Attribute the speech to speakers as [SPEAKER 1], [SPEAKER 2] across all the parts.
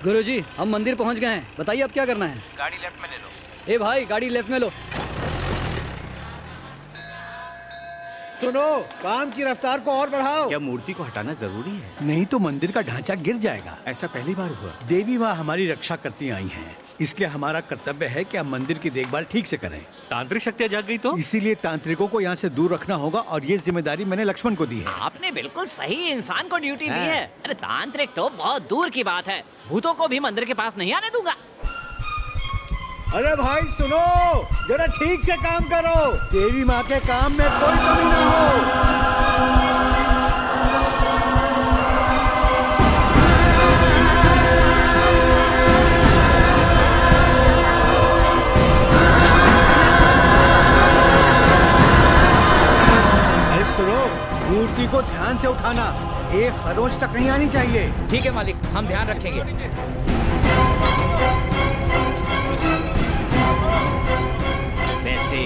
[SPEAKER 1] गुरुजी, हम मंदिर पहुंच गए हैं। बताइए अब क्या करना है।
[SPEAKER 2] गाड़ी लेफ्ट में ले लो।
[SPEAKER 1] ए भाई, गाड़ी लेफ्ट में लो।
[SPEAKER 3] सुनो, काम की रफ्तार को और बढ़ाओ।
[SPEAKER 4] क्या मूर्ति को हटाना जरूरी है?
[SPEAKER 3] नहीं तो मंदिर का ढांचा गिर जाएगा।
[SPEAKER 4] ऐसा पहली बार हुआ।
[SPEAKER 3] देवी माँ हमारी रक्षा करती आई हैं, इसलिए हमारा कर्तव्य है कि हम मंदिर की देखभाल ठीक से करें।
[SPEAKER 4] तांत्रिक शक्तियाँ जाग गई तो?
[SPEAKER 3] इसीलिए तांत्रिकों को यहाँ से दूर रखना होगा और ये जिम्मेदारी मैंने लक्ष्मण को दी है।
[SPEAKER 5] आपने बिल्कुल सही इंसान को ड्यूटी दी है। अरे तांत्रिक तो बहुत दूर की बात है, भूतों को भी मंदिर के पास नहीं आने दूंगा।
[SPEAKER 3] अरे भाई सुनो, जरा ठीक से काम करो। देवी माँ के काम में कोई कमी ना हो। मूर्ति को ध्यान से उठाना, एक खरोंच तक नहीं आनी चाहिए।
[SPEAKER 2] ठीक है मालिक, हम ध्यान रखेंगे।
[SPEAKER 5] वैसे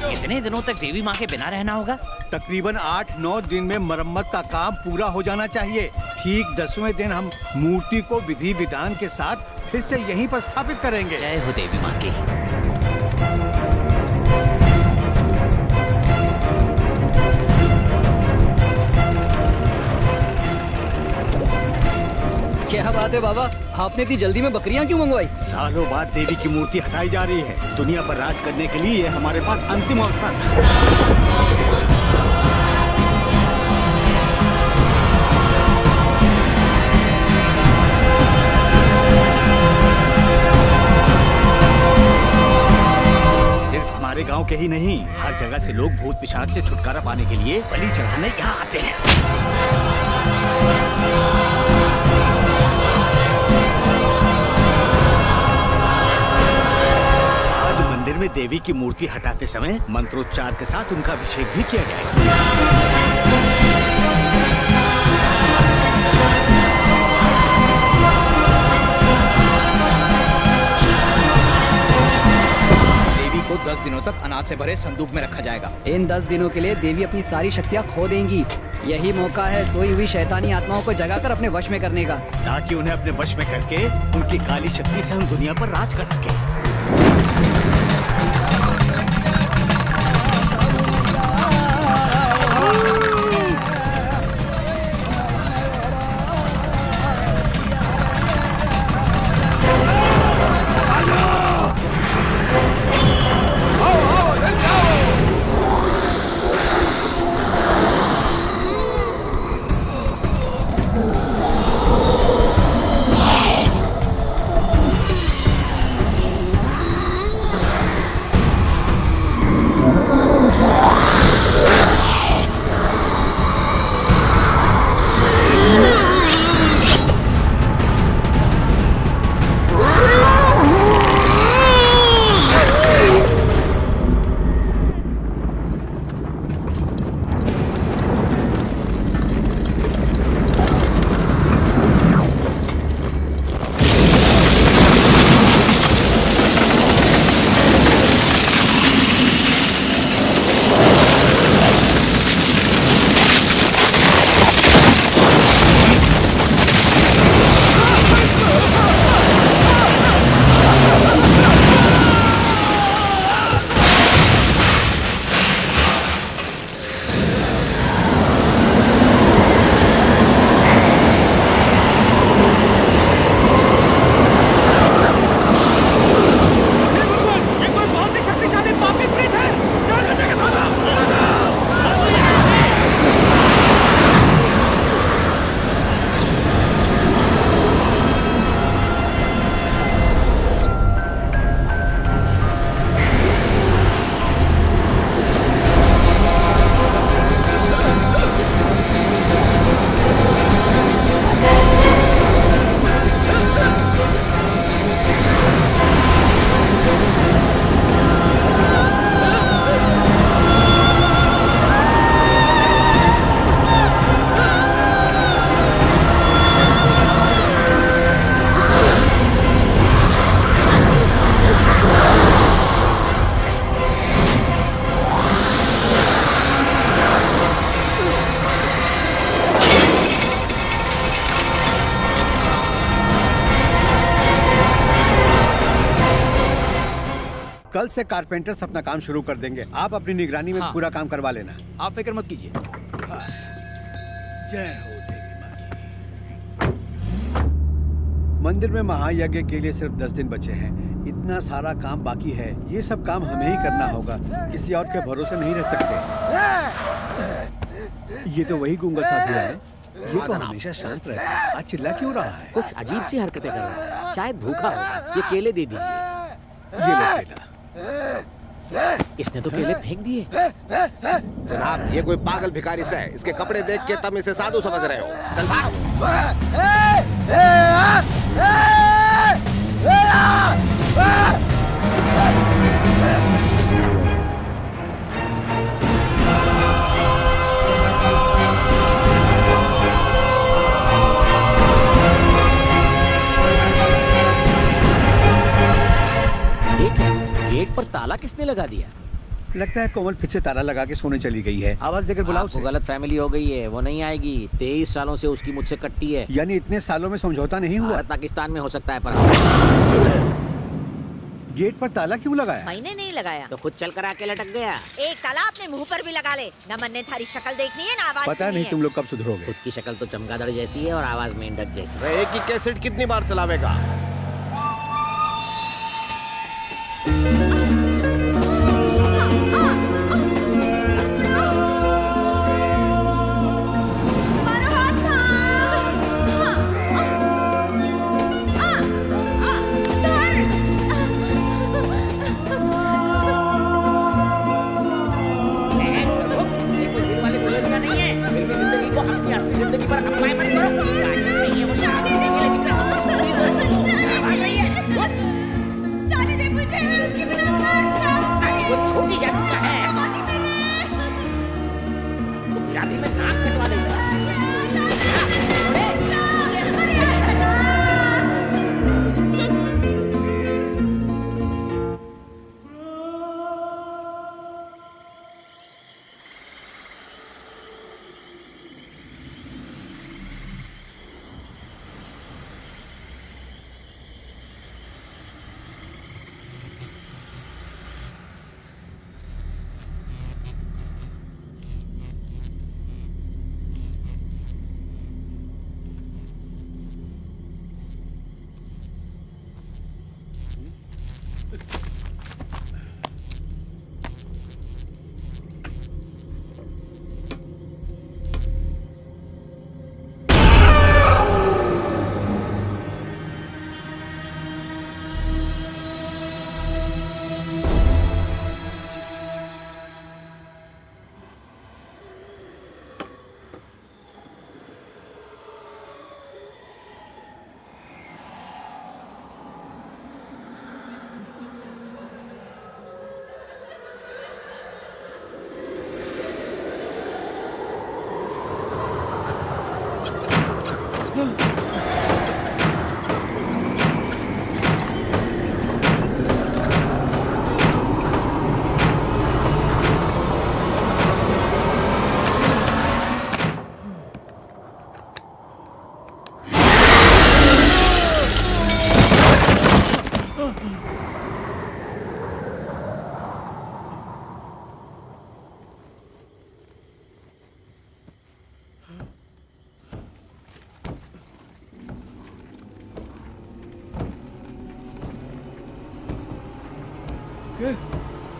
[SPEAKER 5] कितने दिनों तक देवी माँ के बिना रहना होगा?
[SPEAKER 3] तकरीबन 8-9 दिन में मरम्मत का काम पूरा हो जाना चाहिए। ठीक 10वें दिन हम मूर्ति को विधि विधान के साथ फिर से यहीं पर स्थापित करेंगे।
[SPEAKER 5] जय हो देवी माँ की।
[SPEAKER 1] क्या बात है बाबा, आपने इतनी जल्दी में बकरियां क्यों मंगवाई?
[SPEAKER 4] सालों बाद देवी की मूर्ति हटाई जा रही है। दुनिया पर राज करने के लिए ये हमारे पास अंतिम अवसर है। सिर्फ हमारे गांव के ही नहीं, हर जगह से लोग भूत पिशाच से छुटकारा पाने के लिए बलि चढ़ाने यहाँ आते हैं। मंदिर में देवी की मूर्ति हटाते समय मंत्रोच्चार के साथ उनका अभिषेक भी किया जाएगा।
[SPEAKER 2] देवी को 10 दिनों तक अनाज से भरे संदूक में रखा जाएगा।
[SPEAKER 1] इन 10 दिनों के लिए देवी अपनी सारी शक्तियाँ खो देंगी। यही मौका है सोई हुई शैतानी आत्माओं को जगाकर अपने वश में करने का,
[SPEAKER 4] ताकि उन्हें अपने वश में करके उनकी काली शक्ति से हम दुनिया पर राज कर सके।
[SPEAKER 3] कल से कारपेंटर्स अपना काम शुरू कर देंगे। आप अपनी निगरानी में
[SPEAKER 2] हाँ।
[SPEAKER 3] पूरा काम करवा लेना।
[SPEAKER 2] आप फिक्र मत कीजिए।
[SPEAKER 3] जय हो देवी माँ की। मंदिर में महायज्ञ के लिए सिर्फ 10 दिन बचे हैं। इतना सारा काम बाकी है, ये सब काम हमें ही करना होगा। किसी और के भरोसे नहीं रह सकते। ये तो वही गूंगा साधु है। ये तो हमेशा शांत रहता है, आज चिल्ला क्यों रहा है?
[SPEAKER 6] कुछ अजीब सी हरकतें कर रहा है, शायद भूखा होगा। ये केले दे दीजिए।
[SPEAKER 3] ये लो केला।
[SPEAKER 6] इसने तो केले फेंक दिए।
[SPEAKER 7] जनाब, ये कोई पागल भिखारी सा है। इसके कपड़े देख के तुम इसे साधु समझ रहे हो। चल भाग।
[SPEAKER 6] गेट पर ताला किसने लगा दिया?
[SPEAKER 3] लगता है कोमल फिर से ताला लगा के सोने चली गई है। आवाज देकर बुलाओ
[SPEAKER 6] आपको
[SPEAKER 3] उसे।
[SPEAKER 6] गलत फैमिली हो गई है, वो नहीं आएगी। 23 सालों से उसकी मुझसे कट्टी है।
[SPEAKER 3] यानी इतने सालों में समझौता नहीं हुआ।
[SPEAKER 6] भारत पाकिस्तान में हो सकता है, पर
[SPEAKER 3] गेट पर ताला क्यों लगाया?
[SPEAKER 8] मैंने नहीं लगाया।
[SPEAKER 6] तो खुद चल कर आके लटक गया।
[SPEAKER 8] एक ताला अपने मुंह पर भी लगा ले। न मन ने थारी शक्ल देखनी है, ना आवाज
[SPEAKER 3] पता
[SPEAKER 8] सुननी
[SPEAKER 3] नहीं
[SPEAKER 8] है।
[SPEAKER 3] तुम लोग कब सुधरोगे।
[SPEAKER 6] खुद की शक्ल तो चमगादड़ जैसी है और आवाज मेंढक जैसी।
[SPEAKER 7] वे एक ही कैसेट कितनी बार चलावेगा?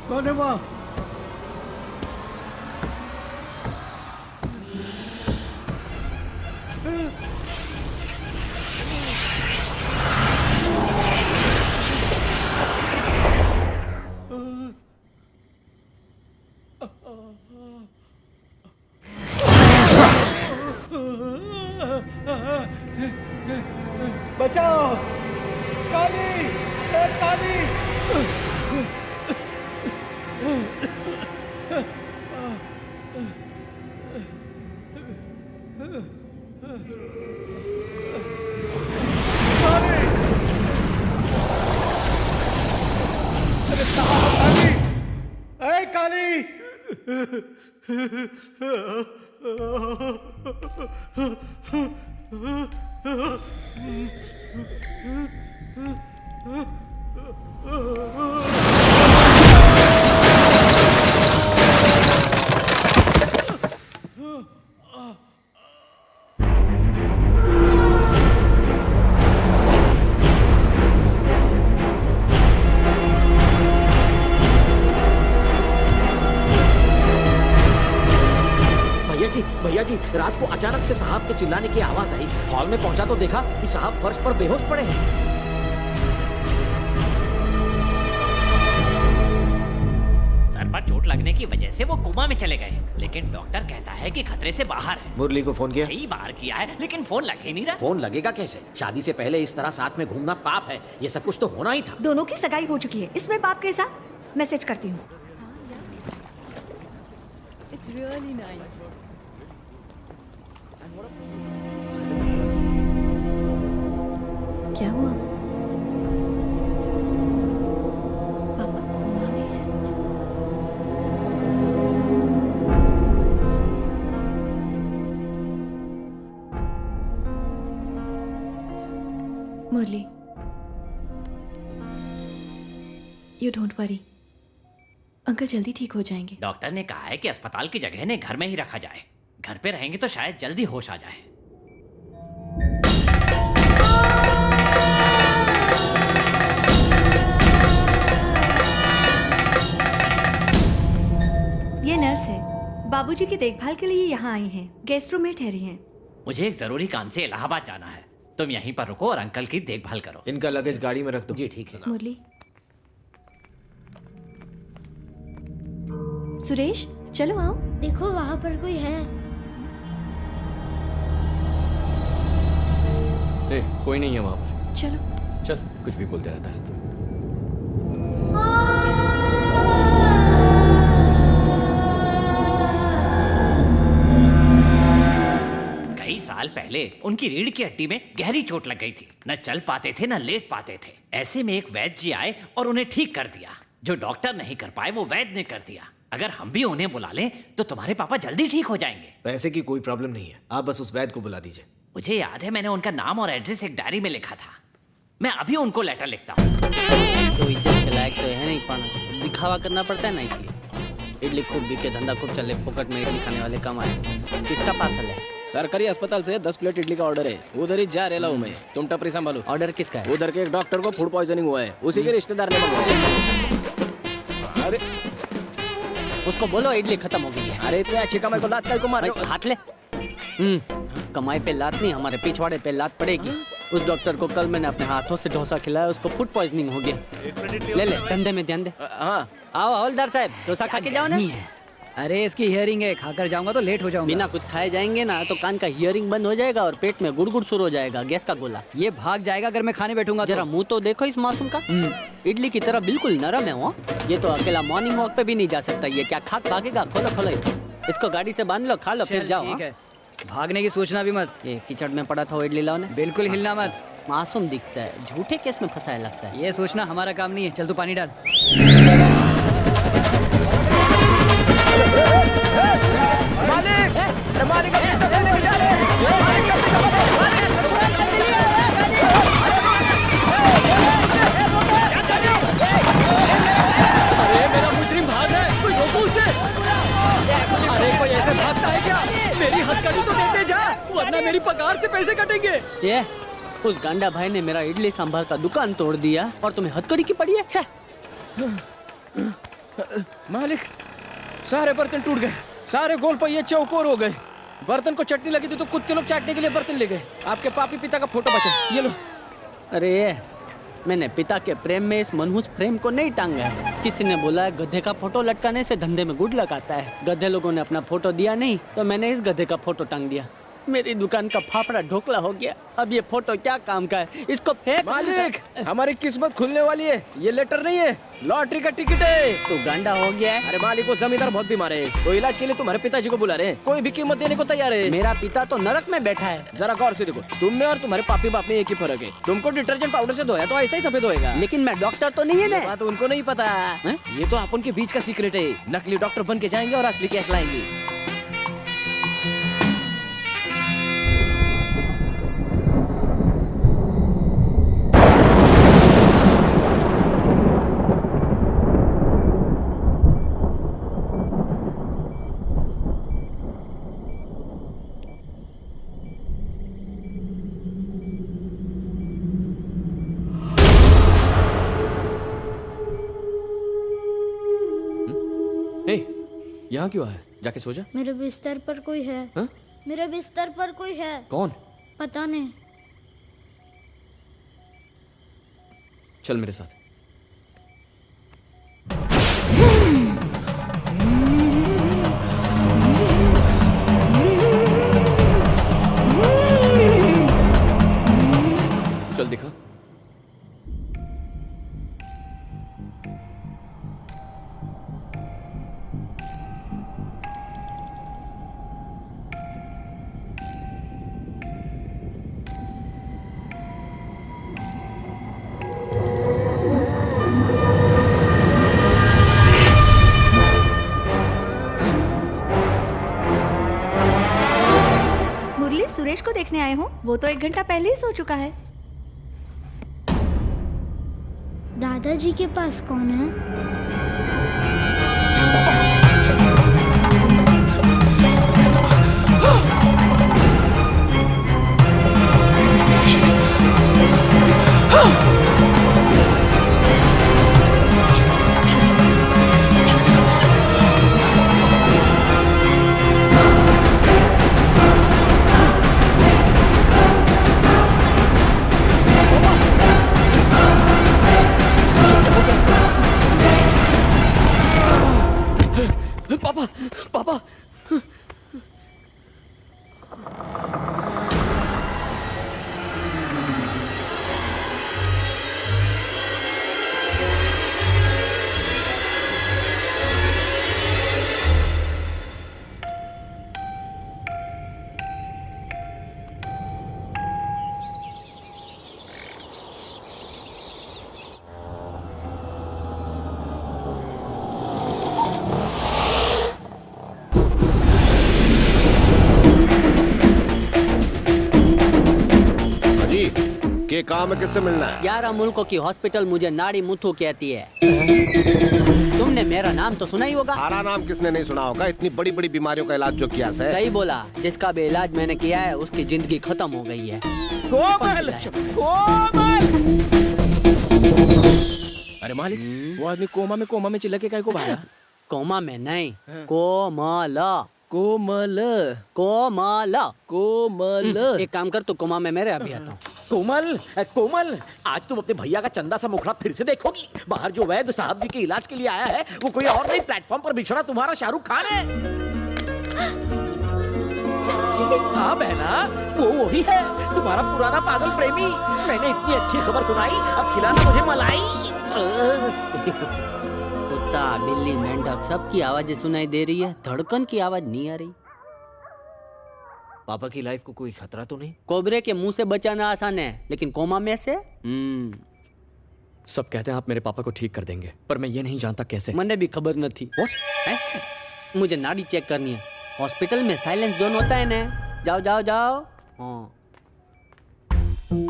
[SPEAKER 3] कौन है वहाँ? बचाओ! काली! ए, काली! काली!
[SPEAKER 6] भैया जी रात को अचानक से साहब के चिल्लाने की आवाज आई। हॉल में पहुंचा तो देखा कि साहब फर्श पर बेहोश पड़े हैं।
[SPEAKER 5] सर पर चोट लगने की वजह से वो कोमा में चले गए, लेकिन डॉक्टर कहता है कि खतरे से बाहर है।
[SPEAKER 7] मुरली को फोन किया?
[SPEAKER 5] कई बार किया है लेकिन फोन लग ही नहीं रहा।
[SPEAKER 6] फोन लगेगा कैसे? शादी से पहले इस तरह साथ में घूमना पाप है। ये सब कुछ तो होना ही था।
[SPEAKER 9] दोनों की सगाई हो चुकी है, इसमें पाप कैसा? मैसेज करती हूँ।
[SPEAKER 10] It's really nice.
[SPEAKER 9] क्या हुआ? पापा कोमा में है। मुरली, यू डोंट वरी, अंकल जल्दी ठीक हो जाएंगे।
[SPEAKER 5] डॉक्टर ने कहा है कि अस्पताल की जगह ने घर में ही रखा जाए। घर पे रहेंगे तो शायद जल्दी होश आ जाए।
[SPEAKER 9] ये नर्स है, बाबूजी की देखभाल के लिए यहाँ आई हैं। गेस्ट रूम में ठहरी हैं।
[SPEAKER 5] मुझे एक जरूरी काम से इलाहाबाद जाना है। तुम यहीं पर रुको और अंकल की देखभाल करो।
[SPEAKER 7] इनका लगेज गाड़ी में रख दो।
[SPEAKER 6] जी ठीक है।
[SPEAKER 9] मुरली, सुरेश चलो आओ।
[SPEAKER 10] देखो वहाँ पर कोई है।
[SPEAKER 11] कोई नहीं है वहाँ पर।
[SPEAKER 9] चलो।
[SPEAKER 11] चल, कुछ भी बोलते रहता है।
[SPEAKER 5] कई साल पहले उनकी रीढ़ की हड्डी में गहरी चोट लग गई थी। न चल पाते थे न लेट पाते थे। ऐसे में एक वैद्य जी आए और उन्हें ठीक कर दिया। जो डॉक्टर नहीं कर पाए वो वैद्य ने कर दिया। अगर हम भी उन्हें बुला लें तो तुम्हारे पापा जल्दी ठीक हो जाएंगे।
[SPEAKER 7] पैसे की कोई प्रॉब्लम नहीं है, आप बस उस वैद्य को बुला दीजिए।
[SPEAKER 5] मुझे याद है मैंने उनका नाम और एड्रेस एक डायरी में लिखा था। मैं अभी उनको लेटर लिखता हूँ।
[SPEAKER 1] तो इज्जत के लायक तो है नहीं पाना, दिखावा करना पड़ता है ना, इसलिए। इडली खूब बिके, धंधा खूब चले, फोकट में इडली खाने वाले कम आए। किसका पार्सल है?
[SPEAKER 11] सरकारी अस्पताल से 10 प्लेट इडली का ऑर्डर है। उधर ही जा रेला हूँ मैं। तुम टपरी संभालो।
[SPEAKER 1] ऑर्डर किसका है?
[SPEAKER 11] उधर के एक डॉक्टर को फूड पॉइजनिंग हुआ है, उसी के रिश्तेदार ने मंगवाया। अरे
[SPEAKER 1] उसको बोलो इडली खत्म हो गई है।
[SPEAKER 11] अरे इतने अच्छी कमाई को लात काय को मार रहे हो?
[SPEAKER 1] हाथ ले। कमाई पे लात नहीं, हमारे पिछवाड़े पे लात पड़ेगी। उस डॉक्टर को कल मैंने अपने हाथों से डोसा खिलाया, उसको फूड पॉइजनिंग हो गया। ले ले, धंधे में ध्यान दे।
[SPEAKER 11] हाँ
[SPEAKER 1] आओ हवलदार साहब, डोसा खा के जाओ ना। अरे इसकी हियरिंग है, खाकर जाऊंगा तो लेट हो जाऊंगा। बिना कुछ खाए जाएंगे ना तो कान का हियरिंग बंद हो जाएगा और पेट में गुड़गुड़ शुरू हो जाएगा, गैस का गोला। ये भाग जाएगा अगर मैं खाने बैठूंगा। जरा मुंह तो देखो इस मासूम का। इडली की तरह बिल्कुल नरम है वो। ये तो अकेला मॉर्निंग वॉक पे भी नहीं जा सकता। ये क्या खाक भागेगा? खोलो खोलो इसको गाड़ी से बांध लो, खा लो फिर जाओ। ठीक है, भागने की सोचना भी मत। ये कीचड़ में पड़ा था वो इडली लाओ ने। बिल्कुल हिलना मत। मासूम दिखता है, झूठे केस में फंसाया लगता है। ये सोचना हमारा काम नहीं है। चल तू पानी डाल।
[SPEAKER 11] मेरा मुजरिम भाग रहा है, कोई रोको उसे। अरे कोई ऐसे भागता है क्या? मेरी हथकड़ी तो देते जा, वरना मेरी पगार से पैसे कटेंगे।
[SPEAKER 1] ये उस गांडा भाई ने मेरा इडली सांभर का दुकान तोड़ दिया और तुम्हें हथकड़ी की पड़ी है। छे।
[SPEAKER 11] मालिक, सारे बर्तन टूट गए, सारे गोल पहिए चौकोर हो गए। बर्तन को चटनी लगी थी तो कुत्ते लोग चाटने के लिए बर्तन ले गए। आपके पापी पिता का फोटो बचा, ये लो।
[SPEAKER 1] अरे मैंने पिता के प्रेम में इस मनहूस फ्रेम को नहीं टांगा है। किसी ने बोला है गधे का फोटो लटकाने से धंधे में गुड लगाता है। गधे लोगों ने अपना फोटो दिया नहीं तो मैंने इस गधे का फोटो टांग दिया। मेरी दुकान का फाफड़ा ढोकला हो गया। अब ये फोटो क्या काम का है? इसको फेंक।
[SPEAKER 11] मालिक, हमारी किस्मत खुलने वाली है। ये लेटर नहीं है, लॉटरी का टिकट है।
[SPEAKER 1] तू गांडा हो गया है।
[SPEAKER 11] अरे मालिक, वो जमींदार बहुत बीमार है, तो इलाज के लिए तुम्हारे पिताजी को बुला रहे हैं। कोई भी कीमत देने को तैयार है।
[SPEAKER 1] मेरा पिता तो नरक में बैठा है।
[SPEAKER 11] जरा गौर से देखो, तुम में और तुम्हारे पापी बाप में एक ही फर्क है। तुमको डिटर्जेंट पाउडर से धोया तो ऐसा ही सफेद होएगा।
[SPEAKER 1] लेकिन मैं डॉक्टर तो नहीं है ना।
[SPEAKER 11] बात उनको नहीं पता। ये तो अपन के बीच का सीक्रेट है। नकली डॉक्टर बन के जाएंगे और असली कैश लाएंगे। यहाँ क्यों आया? जाके सो जा।
[SPEAKER 10] मेरे बिस्तर पर कोई है।
[SPEAKER 11] हाँ?
[SPEAKER 10] मेरे बिस्तर पर कोई है।
[SPEAKER 11] कौन?
[SPEAKER 10] पता नहीं।
[SPEAKER 11] चल मेरे साथ। चल दिखा।
[SPEAKER 9] मुरली, सुरेश को देखने आए हो? वो तो 1 घंटा पहले ही सो चुका है।
[SPEAKER 10] दादाजी के पास कौन है?
[SPEAKER 11] पापा, पापा।
[SPEAKER 7] के काम में किससे मिलना है?
[SPEAKER 1] 11 मुल्कों की हॉस्पिटल मुझे नाड़ी मुथु कहती है। तुमने मेरा नाम तो सुना ही होगा।
[SPEAKER 7] सारा नाम किसने नहीं सुना होगा? इतनी बड़ी बड़ी बीमारियों का इलाज जो किया है।
[SPEAKER 1] सही बोला, जिसका भी इलाज मैंने किया है उसकी जिंदगी खत्म हो गई है।
[SPEAKER 11] कोमल, कोमल। अरे मालिक, वो आदमी कोमा में चिल्ला के काय को भागा?
[SPEAKER 1] कोमा में नहीं, कोमल
[SPEAKER 11] कोमल
[SPEAKER 1] कोमल
[SPEAKER 11] कोमल।
[SPEAKER 1] एक काम कर, तू कोमा में मेरे अभी आता हूँ।
[SPEAKER 6] कोमल, कोमल, आज तुम अपने भैया का चंदा सा मुखड़ा फिर से देखोगी। बाहर जो वैद्य साहब जी के इलाज के लिए आया है वो कोई और नहीं, प्लेटफॉर्म पर बिछड़ा तुम्हारा शाहरुख खान है। हाँ बहना, वो वही है, तुम्हारा पुराना पागल प्रेमी। मैंने इतनी अच्छी खबर सुनाई, अब खिलाना मुझे मलाई।
[SPEAKER 1] कुत्ता, बिल्ली, मेंढक सबकी आवाजें सुनाई दे रही है, धड़कन की आवाज नहीं आ रही।
[SPEAKER 6] पापा की लाइफ को कोई खतरा तो नहीं?
[SPEAKER 1] कोबरे के मुंह से बचाना आसान है, लेकिन कोमा में से
[SPEAKER 11] सब कहते हैं आप मेरे पापा को ठीक कर देंगे, पर मैं ये नहीं जानता कैसे।
[SPEAKER 1] मैंने भी खबर न थी। मुझे नाड़ी चेक करनी है। हॉस्पिटल में साइलेंस जोन होता है ना। जाओ जाओ जाओ। हाँ।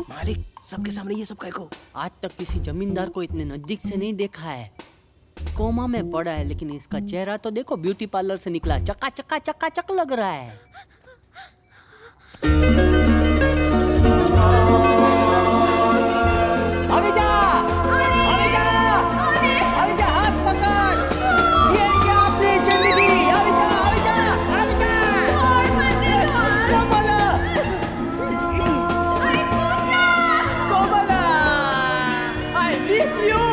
[SPEAKER 11] मालिक, सबके सामने ये सब कह को?
[SPEAKER 1] आज तक किसी जमींदार को इतने नजदीक से नहीं देखा है। कोमा में पड़ा है, लेकिन इसका चेहरा तो देखो, ब्यूटी पार्लर से निकला, चक्का चक्का चक्का चक लग रहा है। अभी जा, अभी जा, अभी जा, हाथ पकड़, जिएंगे अपनी जिंदगी। अभी जा, अभी जा, अभी जा। कोमला, कोमला, I miss you।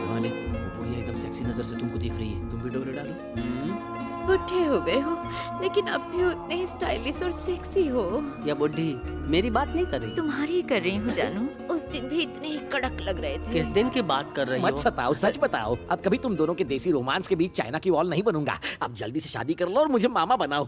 [SPEAKER 11] मालिक, वो बुढ़िया एकदम सेक्सी नजर से तुमको देख रही है, तुम भी डोले डालो।
[SPEAKER 8] बुढ़े हो गए हो, लेकिन अब भी उतने ही स्टाइलिश और सेक्सी हो।
[SPEAKER 1] या बुढ़ी मेरी बात नहीं कर रही?
[SPEAKER 8] तुम्हारी ही कर रही हूँ जानू। उस दिन भी इतने ही कड़क लग रहे थे।
[SPEAKER 1] किस दिन की बात कर रही हो?
[SPEAKER 6] मत सताओ, सच बताओ। अब कभी तुम दोनों के देसी रोमांस के बीच चाइना की वॉल नहीं बनूंगा। अब जल्दी से शादी कर लो और मुझे मामा बनाओ।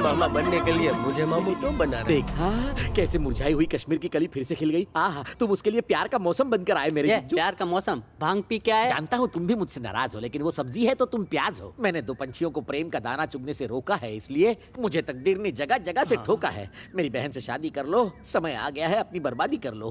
[SPEAKER 11] मामा बनने के लिए मुझे मामू क्यों बना रहे?
[SPEAKER 6] देखा कैसे मुरझाई हुई कश्मीर की कली फिर से खिल गई। आहा, तुम उसके लिए प्यार का मौसम बनकर आए मेरे जीजू।
[SPEAKER 1] प्यार का मौसम भांग पी के आए।
[SPEAKER 6] जानता हूँ तुम भी मुझसे नाराज हो, लेकिन वो सब्जी है तो तुम प्याज हो। मैंने दो पंछियों को प्रेम का दाना चुगने से रोका है, इसलिए मुझे तकदीर ने जगह जगह से ठोका है। मेरी बहन से शादी कर लो, समय आ गया है अपनी बर्बादी कर लो।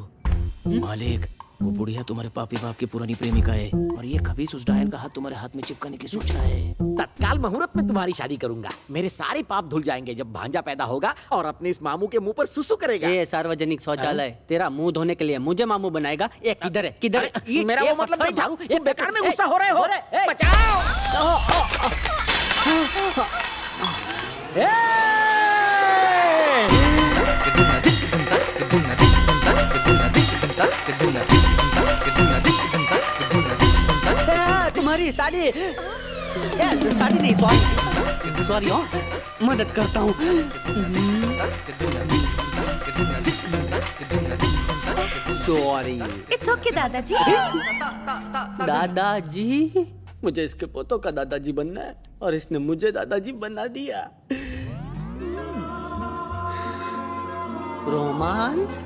[SPEAKER 11] मालिक,
[SPEAKER 6] वो बुढ़िया तुम्हारे पापी बाप की पुरानी प्रेमिका है और ये खबीस उस डायन का हाथ तुम्हारे हाथ में चिपकाने की सोच रहा है। तत्काल मुहूर्त में तुम्हारी शादी करूंगा। मेरे सारे पाप धुल जाएंगे जब भांजा पैदा होगा और अपने इस मामू के मुंह पर सुसु करेगा।
[SPEAKER 1] ये सार्वजनिक शौचालय तेरा मुंह धोने के लिए मुझे मामू बनाएगा। ये किधर है किधर है?
[SPEAKER 6] मेरा वो मतलब नहीं था। ये बेकार में गुस्सा हो रहे हो। बचाओ।
[SPEAKER 1] तुम्हारी साड़ी साड़ी नहीं सॉरी सॉरी हो मदद करता हूँ। सॉरी।
[SPEAKER 8] इट्स ओके दादाजी।
[SPEAKER 1] दादाजी मुझे इसके पोतों का दादाजी बनना है और इसने मुझे दादाजी बना दिया। रोमांस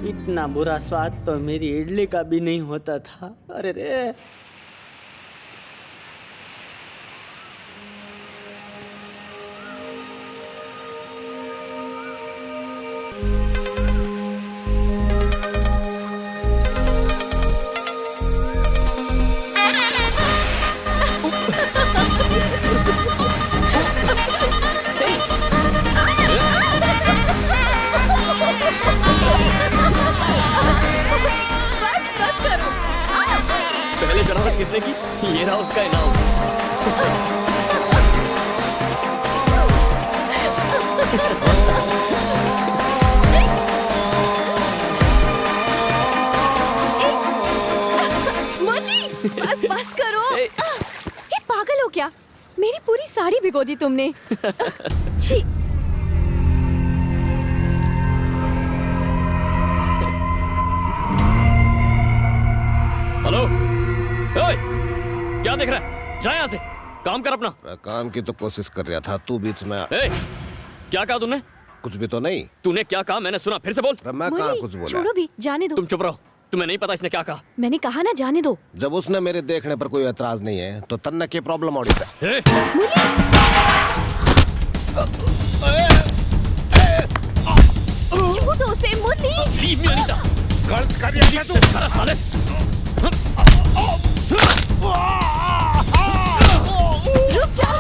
[SPEAKER 1] इतना बुरा स्वाद तो मेरी इडली का भी नहीं होता था। अरे रे
[SPEAKER 11] पहले शरारत किसने की? ये रहा उसका इनाम।
[SPEAKER 8] बस बस करो। ये पागल हो क्या? मेरी पूरी साड़ी भिगो दी तुमने। छी।
[SPEAKER 11] हेलो, ओए, क्या देख रहा है? जा यहाँ से, काम कर अपना।
[SPEAKER 7] मैं काम की तो कोशिश कर रहा था, तू बीच में
[SPEAKER 11] क्या कहा तुमने?
[SPEAKER 7] कुछ भी तो नहीं।
[SPEAKER 11] तूने क्या कहा? मैंने सुना, फिर से बोल।
[SPEAKER 7] मैं कहाँ कुछ बोला?
[SPEAKER 8] छोड़ो भी, जाने दो।
[SPEAKER 11] तुम चुप रहो, तुम्हें नहीं पता इसने क्या कहा।
[SPEAKER 8] मैंने कहा ना जाने दो।
[SPEAKER 7] जब उसने मेरे देखने पर कोई एतराज नहीं है तो तन्ना की प्रॉब्लम और है।
[SPEAKER 8] छोड़ो उसे मुरली।
[SPEAKER 11] Leave me Anita.
[SPEAKER 7] गलत कर रही है तू।
[SPEAKER 11] साले।
[SPEAKER 8] रुक जाओ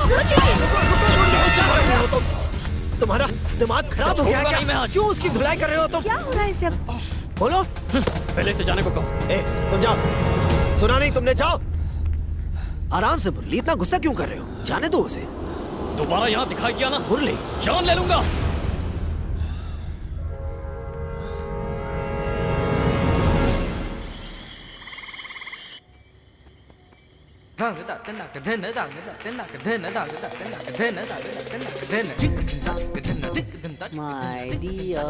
[SPEAKER 6] तुम्हारा दिमाग खराब हो गया क्या? क्यों उसकी धुलाई कर रहे हो तुम?
[SPEAKER 9] क्या हो रहा है सब?
[SPEAKER 6] बोलो।
[SPEAKER 11] पहले से जाने को कहो।
[SPEAKER 6] तुम जाओ। सुना नहीं तुमने? जाओ आराम से। मुरली इतना गुस्सा क्यों कर रहे हो? जाने दो उसे।
[SPEAKER 11] दोबारा यहाँ दिखाई दिया ना
[SPEAKER 6] मुरली,
[SPEAKER 11] जान ले लूंगा।
[SPEAKER 1] My dear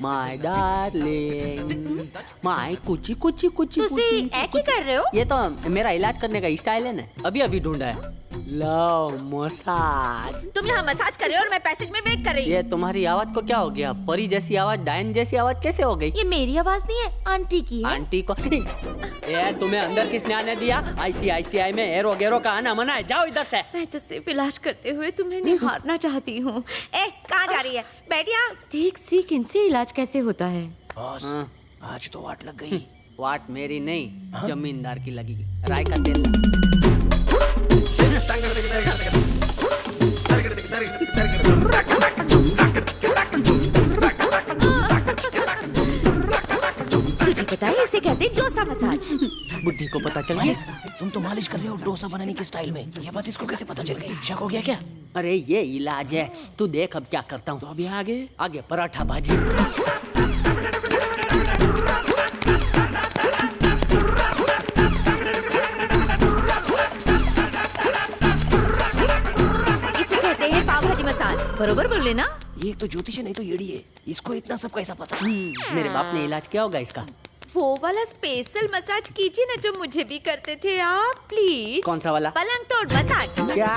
[SPEAKER 1] my darling my कुची कुची कुची
[SPEAKER 8] तुसी एक ही कर रहे हो?
[SPEAKER 1] ये तो मेरा इलाज करने का स्टाइल है ना। अभी अभी ढूंढा है। Love massage.
[SPEAKER 8] तुम यहाँ मसाज कर रहे हो और मैं पैसेज में वेट कर रही हूँ।
[SPEAKER 1] ये तुम्हारी आवाज को क्या हो गया? परी जैसी आवाज, डायन जैसी आवाज कैसे हो गई?
[SPEAKER 8] ये मेरी आवाज नहीं है, आंटी की है।
[SPEAKER 1] आंटी को ये तुम्हें अंदर किसने आने दिया? ICICI में एरो गेरो का आना मना है। जाओ इधर से।
[SPEAKER 8] मैं तो सिर्फ इलाज करते हुए तुम्हें निहारना चाहती हूँ। कहाँ जा रही है? बैठिया। देख सीख इनसे इलाज कैसे होता है।
[SPEAKER 6] आज तो वाट लग गई।
[SPEAKER 1] वाट मेरी नहीं, जमींदार की लगेगी। राय का तेल।
[SPEAKER 8] तुझे पता है इसे कहते हैं डोसा मसाज।
[SPEAKER 1] बुद्धि को पता चल गया।
[SPEAKER 6] तुम तो मालिश कर रहे हो डोसा बनाने की स्टाइल में। ये बात इसको कैसे पता चल गई? शक हो गया क्या?
[SPEAKER 1] अरे ये इलाज है। तू देख अब क्या करता हूँ।
[SPEAKER 6] तो अभी आगे
[SPEAKER 1] आगे पराठा भाजी।
[SPEAKER 8] इसे कहते हैं पाव भाजी मसाज। बरोबर बोले ना?
[SPEAKER 6] ये तो ज्योतिष है, नहीं तो येड़ी है। इसको इतना सब कैसा पता?
[SPEAKER 1] मेरे बाप ने इलाज किया होगा इसका।
[SPEAKER 8] वो वाला स्पेशल मसाज कीजिए ना जो मुझे भी करते थे आप, प्लीज।
[SPEAKER 1] कौन सा वाला?
[SPEAKER 8] पलंग तोड़ मसाज।
[SPEAKER 1] क्या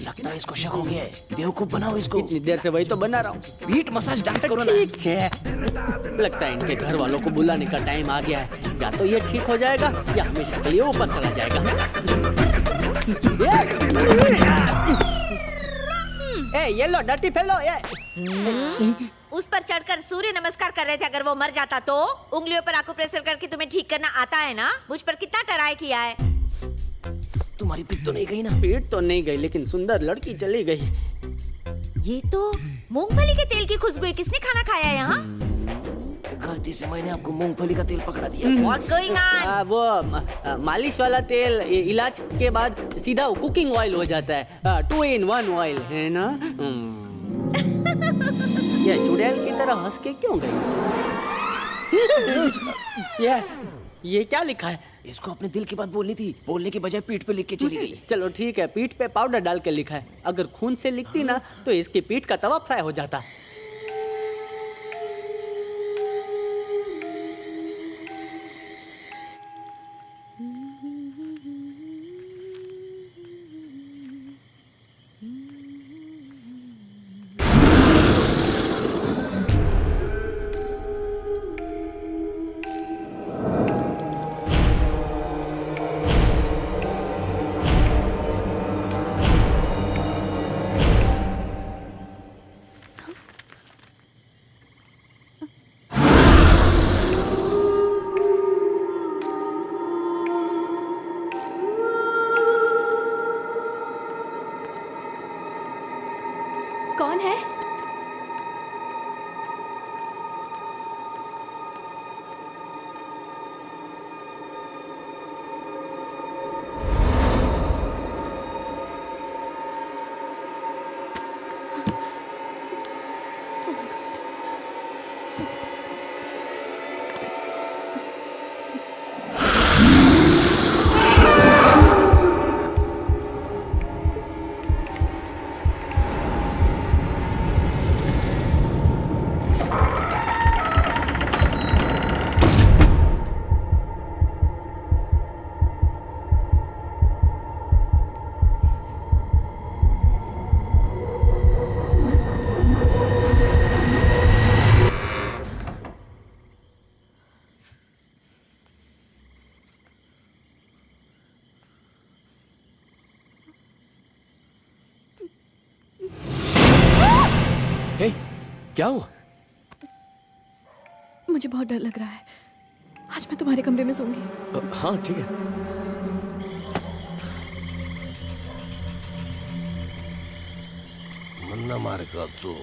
[SPEAKER 6] लगता है इसको शक हो गया है। बेवकूफ बनाओ इसको।
[SPEAKER 1] इतनी देर से वही तो बना रहा हूँ।
[SPEAKER 6] पीठ मसाज डांस करो ना।
[SPEAKER 1] ठीक है। लगता है इनके घर वालों को बुलाने का टाइम आ गया है। या तो ये ठीक हो जाएगा या हमेशा के लिए ऊपर चला जाएगा। ये लो डर्टी फेलो ये।
[SPEAKER 8] उस पर चढ़कर सूर्य नमस्कार कर रहे थे, अगर वो मर जाता तो? उंगलियों पर आंखों प्रेशर करके तुम्हें ठीक करना आता है ना? मुझ पर कितना ट्राई किया है।
[SPEAKER 6] तुम्हारी पीठ तो नहीं गई ना?
[SPEAKER 1] पेट तो नहीं गई, लेकिन सुंदर लड़की चली गई।
[SPEAKER 8] ये तो मूंगफली के तेल की खुशबू है। किसने खाना खाया यहाँ?
[SPEAKER 6] गलती से मैंने आपको मूंगफली का तेल पकड़ा दिया।
[SPEAKER 8] What's going on?
[SPEAKER 1] वो मालिश वाला तेल इलाज के बाद सीधा कुकिंग ऑयल हो जाता है। 2 in 1 ऑयल है ना। ये चुड़ैल की तरह हंस के क्यों गई? ये क्या लिखा है?
[SPEAKER 6] इसको अपने दिल की बात बोलनी थी, बोलने की बजाय पीठ पे लिख के चली गई।
[SPEAKER 1] चलो ठीक है, पीठ पे पाउडर डाल के लिखा है। अगर खून से लिखती ना तो इसकी पीठ का तवा फ्राई हो जाता।
[SPEAKER 8] कौन है?
[SPEAKER 11] हे, क्या हुआ?
[SPEAKER 9] मुझे बहुत डर लग रहा है। आज मैं तुम्हारे कमरे में सोऊंगी।
[SPEAKER 11] हाँ ठीक है।
[SPEAKER 7] मन्ना मारेगा तू,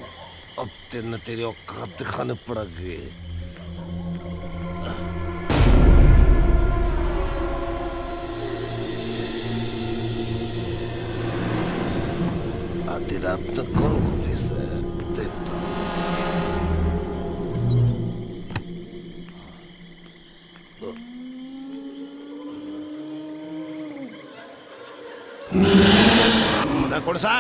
[SPEAKER 7] अब तेरे तेरी औकात दिखाने पड़ेगी। आधी रात तक कौन घूमी से देखता। कौन सा?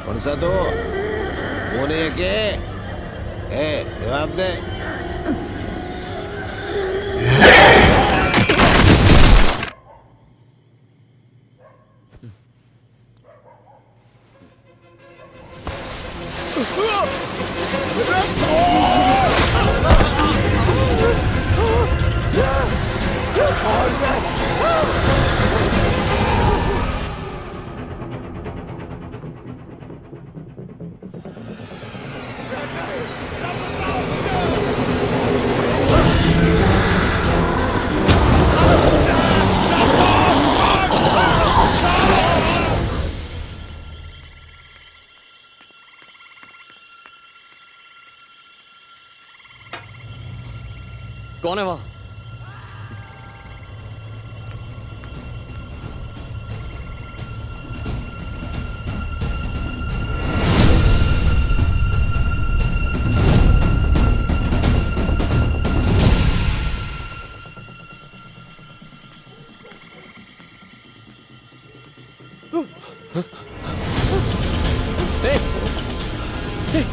[SPEAKER 7] कौन सा तो कौन है के? जवाब दे।
[SPEAKER 11] कौन है वहां?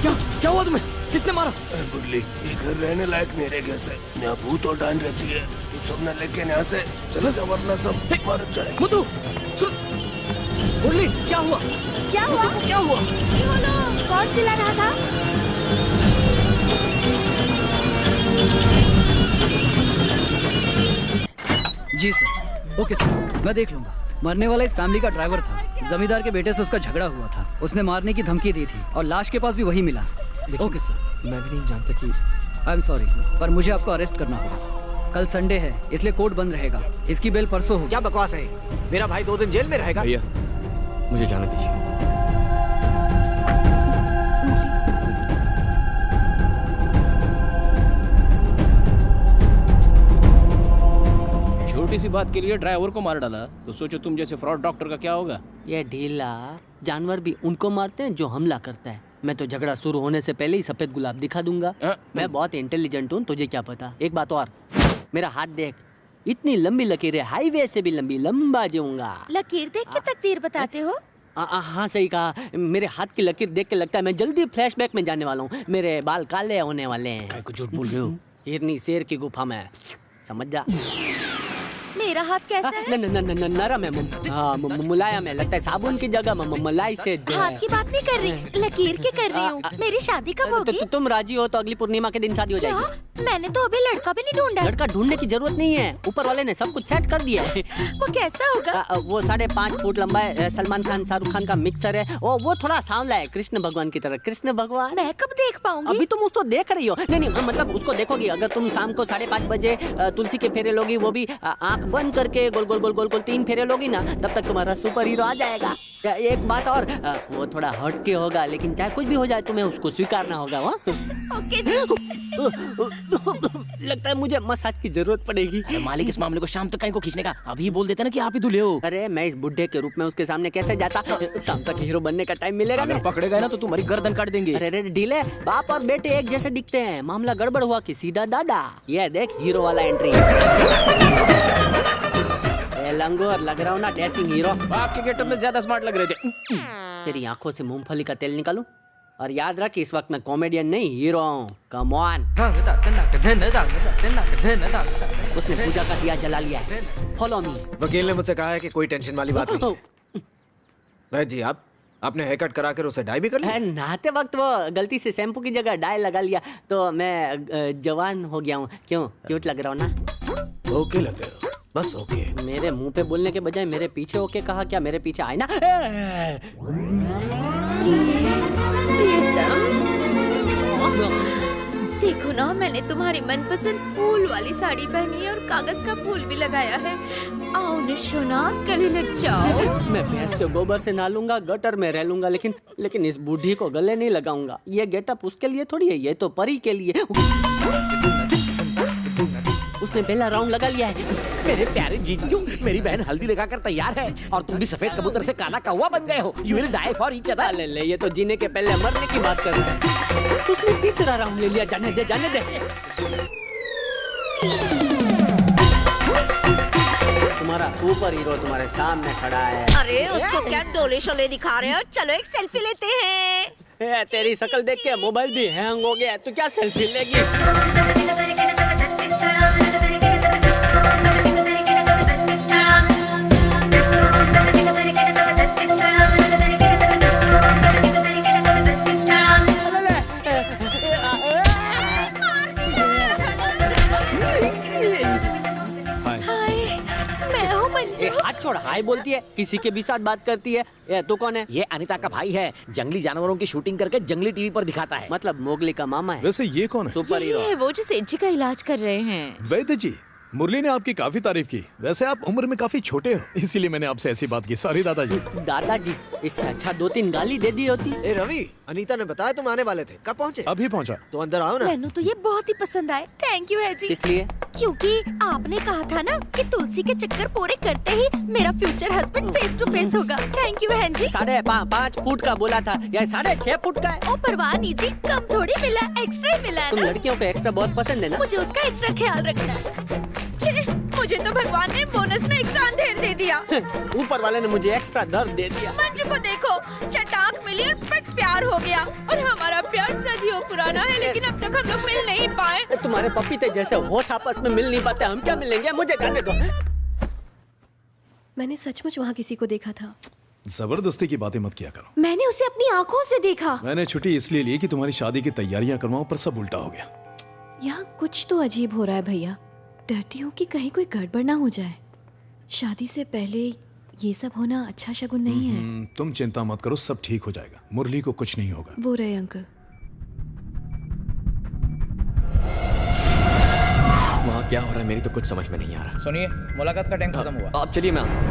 [SPEAKER 11] क्या क्या हुआ तुम्हें? किसने मारा?
[SPEAKER 7] बुल्ली, ये घर रहने लायक मेरे घर से यहाँ भूत और डान रहती है। तू सब न लेके यहाँ से चला जा वरना सब मर जाए।
[SPEAKER 11] मुतु सुन।
[SPEAKER 7] बुल्ली, क्या हुआ?
[SPEAKER 9] क्या हुआ?
[SPEAKER 7] क्या हुआ?
[SPEAKER 9] कौन चिल्ला रहा था?
[SPEAKER 1] जी सर। ओके सर, मैं देख लूंगा। मरने वाला इस फैमिली का ड्राइवर था। जमींदार के बेटे से उसका झगड़ा हुआ था। उसने मारने की धमकी दी थी और लाश के पास भी वही मिला। Okay sir.
[SPEAKER 11] मैं भी नहीं जानता कि
[SPEAKER 1] आई एम सॉरी, पर मुझे आपको अरेस्ट करना होगा। कल संडे है, इसलिए कोर्ट बंद रहेगा। इसकी बेल परसों होगी।
[SPEAKER 7] क्या बकवास है? मेरा भाई 2 दिन जेल में रहेगा।
[SPEAKER 11] भैया मुझे जाने दीजिए। छोटी सी बात के लिए ड्राइवर को मार डाला, तो सोचो तुम जैसे फ्रॉड डॉक्टर का क्या होगा।
[SPEAKER 1] ये ढीला जानवर भी उनको मारते हैं जो हमला करता है। मैं तो झगड़ा शुरू होने से पहले ही सफेद गुलाब दिखा दूंगा। मैं बहुत इंटेलिजेंट हूँ, तुझे क्या पता। एक बात और, मेरा हाथ देख, इतनी लंबी लकीरें, हाईवे से भी लंबी, लंबा जाऊंगा।
[SPEAKER 8] लकीर देख के तकदीर बताते हो?
[SPEAKER 1] हाँ सही कहा। मेरे हाथ की लकीर देख के लगता है मैं जल्दी फ्लैशबैक में जाने वाला हूँ। मेरे बाल काले होने वाले हैं।
[SPEAKER 11] कुछ झूठ बोल रहे हो।
[SPEAKER 1] हिरनी शेर की गुफा में, समझ जा।
[SPEAKER 8] मेरा हाथ कैसा है?
[SPEAKER 1] नरम है, मुलायम है। लगता है साबुन की जगह मलाई से
[SPEAKER 8] हाथ की बात नहीं कर रही, लकीर की कर रही हूँ। मेरी शादी कब होगी?
[SPEAKER 1] तुम राजी हो तो अगली पूर्णिमा के दिन शादी हो जाएगी।
[SPEAKER 8] क्या? मैंने तो अभी लड़का भी नहीं ढूंढा।
[SPEAKER 1] लड़का ढूंढने की जरूरत नहीं है, ऊपर वाले ने सब कुछ सेट कर दिया है।
[SPEAKER 8] वो कैसा होगा?
[SPEAKER 1] वो 5.5 फुट लंबा है, सलमान खान शाहरुख खान का मिक्सर है। वो थोड़ा सांवला है, कृष्ण भगवान की तरह। कृष्ण भगवान
[SPEAKER 8] मैं कब देख पाऊंगी?
[SPEAKER 1] अभी तुम उसको देख रही हो। नहीं, मतलब उसको देखोगी। अगर तुम शाम को 5:30 बजे तुलसी के फेरे लोगी, वो भी आंख बंद करके गोल गोल गोल गोल गोल 3 फेरे लोगी ना, तब तक तुम्हारा सुपर हीरो आ जाएगा। एक बात और, वो थोड़ा हट के होगा, लेकिन चाहे कुछ भी हो जाए तुम्हें उसको स्वीकारना होगा। लगता है मुझे मसाज की जरूरत पड़ेगी।
[SPEAKER 11] मालिक इस मामले को शाम तक कहीं को खींचने का, अभी बोल देते ना कि आप ही दूल्हे हो।
[SPEAKER 1] अरे मैं इस बुढ़े के रूप में उसके सामने कैसे जाता? शाम तक हीरो बनने का टाइम मिलेगा।
[SPEAKER 11] अगर पकड़े गए ना तो तुम्हारी गर्दन काट देंगे।
[SPEAKER 1] अरे ढीले, बाप और बेटे एक जैसे दिखते हैं। मामला गड़बड़ हुआ कि सीधा दादा। ये देख हीरो वाला एंट्री। लंगोर लग रहा हूँ ना, डैशिंग हीरो।
[SPEAKER 11] बाप के गेटअप में ज्यादा स्मार्ट लग रहे थे।
[SPEAKER 1] तेरी आंखों से मूंगफली का तेल निकालूं? और याद रख, इस वक्त मैं कॉमेडियन नहीं, हीरो हूँ। Come on. उसने पूजा का दिया जला लिया है। Follow me.
[SPEAKER 7] वकील ने मुझसे कहा है कि कोई टेंशन वाली बात नहीं है। वैद जी, आपने हेयर कट करा कर उसे डाई भी कर लिया?
[SPEAKER 1] नहाते वक्त वो गलती से शैम्पू की जगह डाई लगा लिया, तो मैं जवान हो गया हूँ। क्यों, क्यूट लग रहा हूँ ना?
[SPEAKER 7] ओके लग रहे हो, बस ओके।
[SPEAKER 1] मेरे मुंह पे बोलने के बजाय मेरे पीछे ओके कहा। क्या मेरे पीछे आए ना?
[SPEAKER 8] देखो ना, मैंने तुम्हारी मनपसंद फूल वाली साड़ी पहनी है और कागज का फूल भी लगाया है। आओ निशोना, गले लग जाओ।
[SPEAKER 1] मैं भैंस के गोबर से नहा लूंगा, गटर में रह लूंगा, लेकिन इस बूढ़ी को गले नहीं लगाऊंगा। ये गेटअप उसके लिए थोड़ी है, ये तो परी के लिए। उसने पहला राउंड लगा लिया है।
[SPEAKER 6] मेरे प्यारे जीजू, मेरी बहन हल्दी लगाकर तैयार है और तुम भी सफेद कबूतर से काला कौवा बन गए हो। You will die for each other।
[SPEAKER 1] ले, ये तो जीने के पहले मरने की बात कर रहा है। उसने तीसरा राउंड ले लिया। जाने दे, जाने दे। तुम्हारा सुपर हीरो तुम्हारे सामने खड़ा है।
[SPEAKER 8] अरे उसको क्या डोले शोले दिखा रहे हो? चलो एक सेल्फी लेते हैं।
[SPEAKER 1] तेरी शक्ल देख के मोबाइल भी हैंग हो गया। तू क्या सेल्फी लेगी? छोड़, हाय बोलती है, किसी के भी साथ बात करती है। ये तू कौन है?
[SPEAKER 6] ये अनीता का भाई है, जंगली जानवरों की शूटिंग करके जंगली टीवी पर दिखाता है।
[SPEAKER 1] मतलब मोगली का मामा है।
[SPEAKER 12] वैसे ये कौन है?
[SPEAKER 1] सुपर हीरो
[SPEAKER 8] है वो जो सेठ जी का इलाज कर रहे हैं।
[SPEAKER 12] वैद्य जी, मुरली ने आपकी काफी तारीफ की। वैसे आप उम्र में काफी छोटे हो, इसीलिए मैंने आपसे ऐसी बात की। सॉरी दादाजी।
[SPEAKER 1] दादाजी, इससे अच्छा 2-3 गाली दे दी होती।
[SPEAKER 7] ए रवि, अनीता ने बताया तुम आने वाले थे, कब पहुँचे?
[SPEAKER 12] अभी पहुँचा।
[SPEAKER 7] तो अंदर आओ ना।
[SPEAKER 8] मैंने तो ये बहुत ही पसंद आए। थैंक यू है जी।
[SPEAKER 1] इसलिए
[SPEAKER 8] क्योंकि आपने कहा था ना कि तुलसी के चक्कर पूरे करते ही मेरा future husband face to face होगा। थैंक यू बहन जी।
[SPEAKER 1] 5.5 फुट का बोला था, या 6.5 फुट का है।
[SPEAKER 8] ओ परवाह नहीं जी, कम थोड़ी मिला, एक्स्ट्रा ही मिला है
[SPEAKER 1] तुम
[SPEAKER 8] ना।
[SPEAKER 1] लड़कियों को एक्स्ट्रा बहुत पसंद है ना?
[SPEAKER 8] मुझे उसका एक्स्ट्रा ख्याल रखना है। मुझे तो भगवान ने बोनस में एक्स्ट्रा अंधेर दे दिया।
[SPEAKER 6] ऊपर वाले ने मुझे एक्स्ट्रा दर्द दे दिया।
[SPEAKER 8] मंजू को देखो, चटाक मिली और पट प्यार हो गया। और हमारा प्यार सदियों पुराना है, लेकिन अब तक हम लोग मिल नहीं पाए।
[SPEAKER 6] तुम्हारे पपीते जैसे होठ आपस में मिल नहीं पाते, हम क्या मिलेंगे? मुझे जाने दो।
[SPEAKER 8] मैंने सचमुच वहाँ किसी को देखा था।
[SPEAKER 12] जबरदस्ती की बातें मत किया करो।
[SPEAKER 8] मैंने उसे अपनी आँखों से देखा।
[SPEAKER 12] मैंने छुट्टी इसलिए ली कि तुम्हारी शादी की तैयारियां करवाऊं, पर सब उल्टा हो गया।
[SPEAKER 8] यहाँ कुछ तो अजीब हो रहा है भैया। डरती हूँ कि कहीं कोई गड़बड़ ना हो जाए। शादी से पहले ये सब होना अच्छा शगुन नहीं है।
[SPEAKER 12] तुम चिंता मत करो, सब ठीक हो जाएगा। मुरली को कुछ नहीं होगा।
[SPEAKER 8] वो रहे अंकल।
[SPEAKER 11] वहाँ क्या हो रहा है मेरी तो कुछ समझ में नहीं आ रहा।
[SPEAKER 2] सुनिए, मुलाकात का टाइम खत्म हुआ।
[SPEAKER 11] आप चलिए, मैं आता हूँ।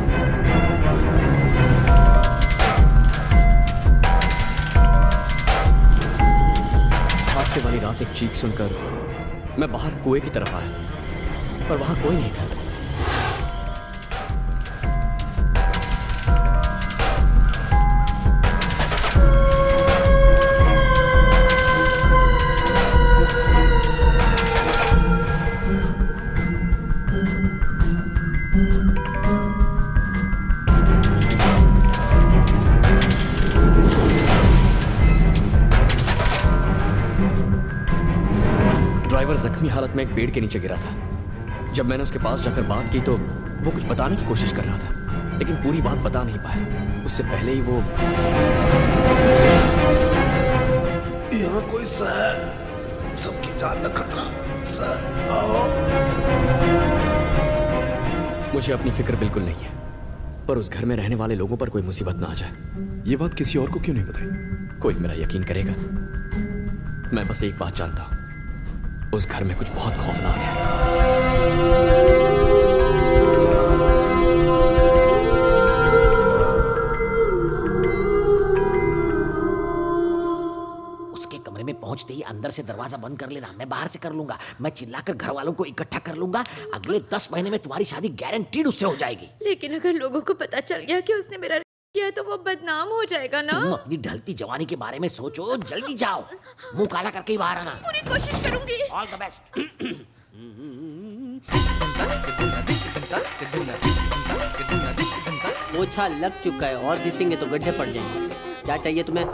[SPEAKER 11] हादसे वाली रात एक चीख सुनकर मैं बाहर कुएं की तरफ आया, पर वहां कोई नहीं था। ड्राइवर जख्मी हालत में एक पेड़ के नीचे गिरा था। जब मैंने उसके पास जाकर बात की तो वो कुछ बताने की कोशिश कर रहा था, लेकिन पूरी बात बता नहीं पाया। उससे पहले ही वो
[SPEAKER 7] यहाँ कोई सर, सबकी जान न खतरा। सर आओ।
[SPEAKER 11] मुझे अपनी फिक्र बिल्कुल नहीं है, पर उस घर में रहने वाले लोगों पर कोई मुसीबत ना आ जाए।
[SPEAKER 12] ये बात किसी और को क्यों नहीं बताई?
[SPEAKER 11] कोई मेरा यकीन करेगा? मैं बस एक बात जानता हूं, उस घर में कुछ बहुत खौफनाक है।
[SPEAKER 6] उसके कमरे में पहुंचते ही अंदर से दरवाजा बंद कर लेना, मैं बाहर से कर लूंगा। मैं चिल्लाकर घर वालों को इकट्ठा कर लूंगा। अगले 10 महीने में तुम्हारी शादी गारंटीड उससे हो जाएगी।
[SPEAKER 8] लेकिन अगर लोगों को पता चल गया कि उसने मेरा किया है तो वो बदनाम हो जाएगा ना।
[SPEAKER 6] तुम अपनी ढलती जवानी के बारे में सोचो। जल्दी जाओ, मुंह काला करके ही बाहर आना।
[SPEAKER 8] पूरी कोशिश करूंगी।
[SPEAKER 6] All the best.
[SPEAKER 1] पोछा लग चुका है और घिसेंगे तो गड्ढे पड़ जाएंगे। क्या चाहिए तुम्हें?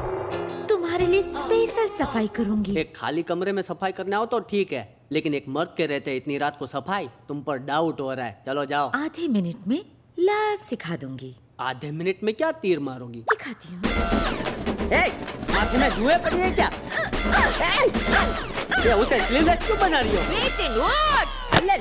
[SPEAKER 8] तुम्हारे लिए स्पेशल सफाई करूंगी।
[SPEAKER 1] एक खाली कमरे में सफाई करने आओ तो ठीक है, लेकिन एक मर्द के रहते इतनी रात को सफाई, तुम पर डाउट हो रहा है। चलो जाओ।
[SPEAKER 8] आधे मिनट में लाइव सिखा दूंगी।
[SPEAKER 1] आधे मिनट में क्या तीर मारोगी?
[SPEAKER 8] सिखाती हूँ।
[SPEAKER 1] माथे में जुए पड़ी है क्या? ये उसे स्लीवलेस क्यों बना रही हो?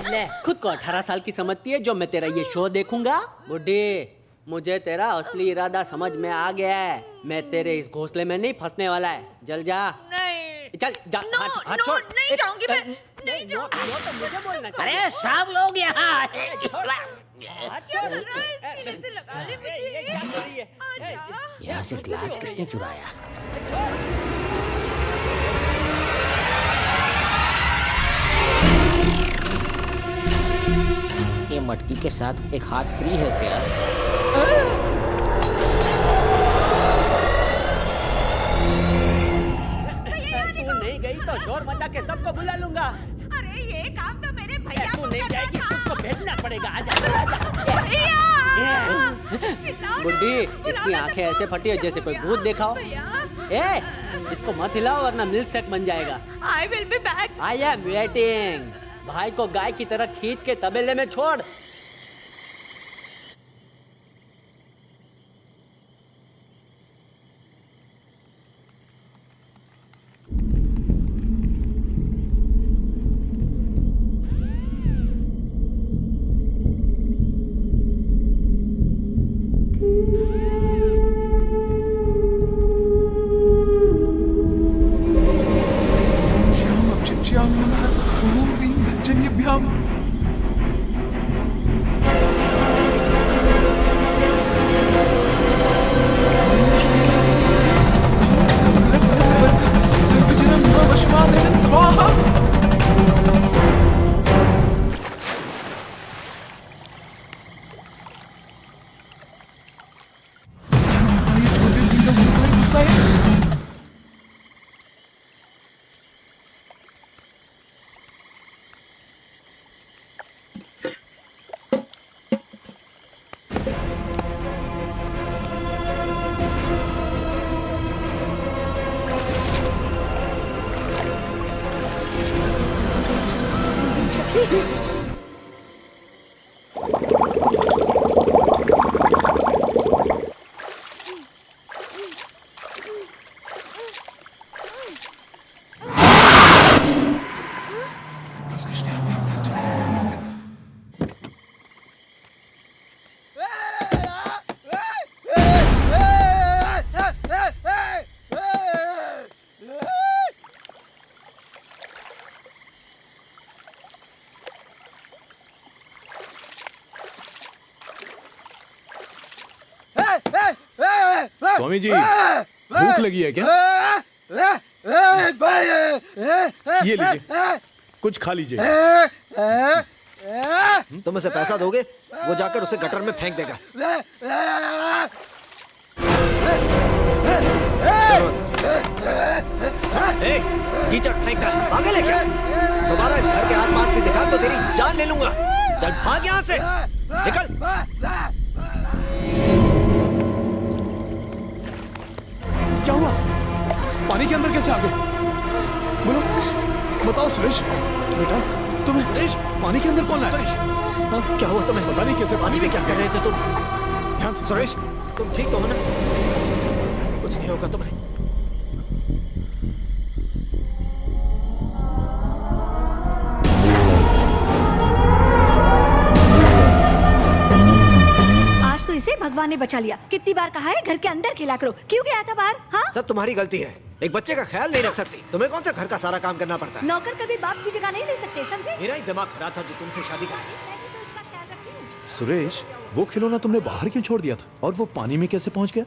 [SPEAKER 1] ले, खुद को 18 साल की समझती है जो मैं तेरा ये शो देखूंगा? बुड्ढी, मुझे तेरा असली इरादा समझ में आ गया है। मैं तेरे इस घोंसले में नहीं फंसने वाला है। जल जा।
[SPEAKER 8] नहीं।
[SPEAKER 1] चल जा। हाथ छोड़।
[SPEAKER 8] नहीं जाऊंगी मैं। नहीं
[SPEAKER 1] जाऊंगी। तो मुझे बोलना चाहिए।
[SPEAKER 6] अरे सब लोग यहाँ। यहाँ से ग्लास किसने चुराया? ये मटकी के साथ एक हाथ फ्री है क्या?
[SPEAKER 1] तू नहीं गई तो शोर मचा के सबको बुला लूंगा।
[SPEAKER 8] अरे ये काम तो मेरे भैया
[SPEAKER 1] तू नहीं जाएगी, तुझको भेजना पड़ेगा। आजा। बुड्ढी, इसकी आंखें ऐसे फटी है जैसे कोई भूत देखा हो। इसको मत हिलाओ वरना मिल्क शेक बन जाएगा।
[SPEAKER 8] I will be back.
[SPEAKER 1] I am waiting. भाई को गाय की तरह खींच के तबेले में छोड़।
[SPEAKER 12] स्वामी जी भूख लगी है क्या? ये लीजिए, कुछ खा लीजिए।
[SPEAKER 6] तुम उसे पैसा दोगे, वो जाकर उसे गटर में फेंक देगा। कीचड़ फेंकता है, पागल है क्या? दोबारा इस घर के आसपास भी दिखा तो तेरी जान ले लूंगा। चल भाग यहाँ से, निकल।
[SPEAKER 12] क्या हुआ? पानी के अंदर कैसे आ गए? बोलो, बताओ सुरेश। बेटा तुम्हें सुरेश पानी के अंदर कौन लाया?
[SPEAKER 6] सुरेश क्या हुआ तुम्हें?
[SPEAKER 12] पता नहीं कैसे।
[SPEAKER 6] पानी में क्या कर रहे थे तुम?
[SPEAKER 12] ध्यान से।
[SPEAKER 6] सुरेश तुम ठीक तो हो ना? कुछ नहीं होगा तुम्हें।
[SPEAKER 9] आज तो इसे भगवान ने बचा लिया। कितनी बार कहा है घर के अंदर खिला करो, क्यों गया था बाहर? हाँ
[SPEAKER 6] सब तुम्हारी गलती है। एक बच्चे का ख्याल नहीं रख सकती। तुम्हें कौन सा घर का सारा काम करना पड़ता है?
[SPEAKER 9] नौकर कभी बाप की जगह नहीं ले सकते, समझे?
[SPEAKER 6] मेरा ही दिमाग खराब था जो तुमसे शादी कर ली।
[SPEAKER 12] सुरेश वो खिलौना तुमने बाहर क्यों छोड़ दिया था और वो पानी में कैसे पहुंच गया?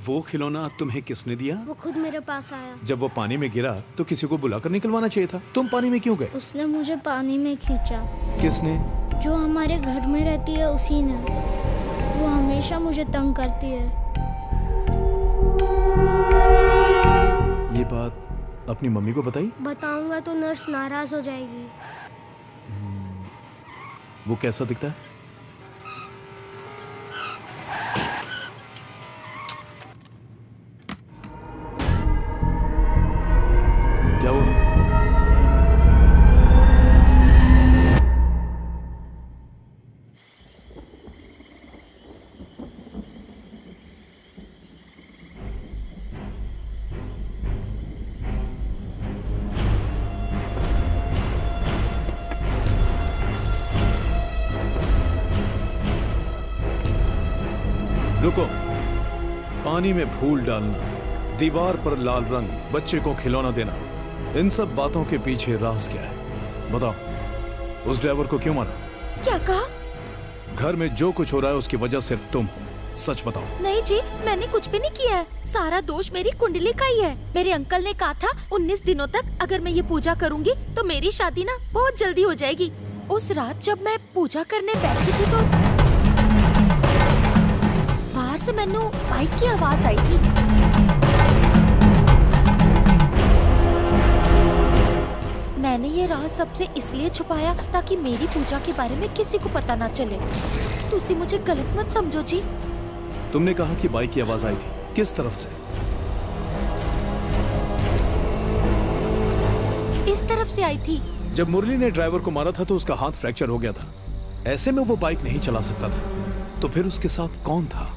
[SPEAKER 12] वो खिलौना तुम्हें किसने दिया?
[SPEAKER 10] वो खुद मेरे पास आया।
[SPEAKER 12] जब वो पानी में गिरा तो किसी को बुलाकर निकलवाना चाहिए था। तुम पानी में क्यों गए?
[SPEAKER 10] उसने मुझे पानी में खींचा।
[SPEAKER 12] किसने?
[SPEAKER 10] जो हमारे घर में रहती है उसी ने। वो हमेशा मुझे तंग करती है।
[SPEAKER 12] ये बात अपनी मम्मी को बताई?
[SPEAKER 10] बताऊंगा तो नर्स नाराज हो जाएगी।
[SPEAKER 12] वो कैसा दिखता है? क्या वो? रुको। पानी में फूल डालना, दीवार पर लाल रंग, बच्चे को खिलौना देना, इन सब बातों के पीछे राज क्या है? बताओ। उस ड्राइवर को क्यों मारा?
[SPEAKER 8] क्या कहा?
[SPEAKER 12] घर में जो कुछ हो रहा है उसकी वजह सिर्फ तुम हो। सच बताओ।
[SPEAKER 8] नहीं जी, मैंने कुछ भी नहीं किया है। सारा दोष मेरी कुंडली का ही है। मेरे अंकल ने कहा था 19 दिनों तक अगर मैं ये पूजा करूंगी तो मेरी शादी ना बहुत जल्दी हो जाएगी। उस रात जब मैं पूजा करने बैठी थी तो बाहर से मैंने बाइक की आवाज आई थी। मैंने ये राज सबसे इसलिए छुपाया ताकि मेरी पूजा के बारे में किसी को पता ना चले। तुसी मुझे गलत मत समझो जी।
[SPEAKER 12] तुमने कहा कि बाइक की आवाज आई थी, किस तरफ से?
[SPEAKER 8] इस तरफ से आई थी।
[SPEAKER 12] जब मुरली ने ड्राइवर को मारा था तो उसका हाथ फ्रैक्चर हो गया था। ऐसे में वो बाइक नहीं चला सकता था। तो फिर उसके साथ कौन था?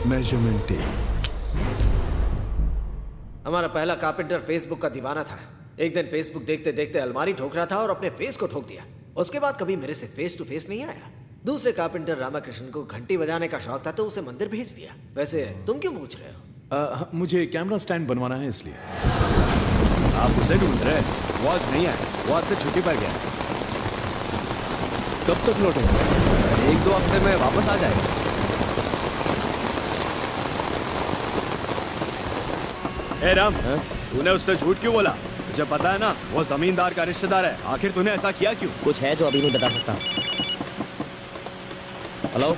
[SPEAKER 12] Measurement tape.
[SPEAKER 6] हमारा पहला कारपेंटर फेसबुक का दीवाना था। एक दिन फेसबुक देखते देखते अलमारी ठोक रहा था और अपने फेस को ठोक दिया। उसके बाद कभी मेरे से फेस टू फेस नहीं आया। दूसरे कारपेंटर रामाकृष्ण को घंटी बजाने का शौक था तो उसे मंदिर भेज दिया। वैसे तुम क्यों पूछ रहे हो?
[SPEAKER 12] मुझे कैमरा स्टैंड बनवाना है इसलिए।
[SPEAKER 2] आप उसे ढूंढ रहे? वो आज नहीं आया, वो आज से छुट्टी पर गया।
[SPEAKER 12] कब तक लौटेगा?
[SPEAKER 2] 1-2 हफ्ते में वापस आ जाएगा। ए राम, तूने उससे झूठ क्यों बोला? मुझे पता है ना, वो जमींदार का रिश्तेदार है। आखिर तूने ऐसा किया क्यों?
[SPEAKER 11] कुछ है जो अभी नहीं बता सकता। हेलो,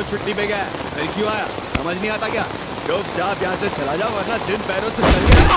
[SPEAKER 2] छुट्टी पे गया, फिर क्यों आया? समझ नहीं आता क्या? चुपचाप यहाँ से चला जाओ वरना जिन पैरों से चल गया।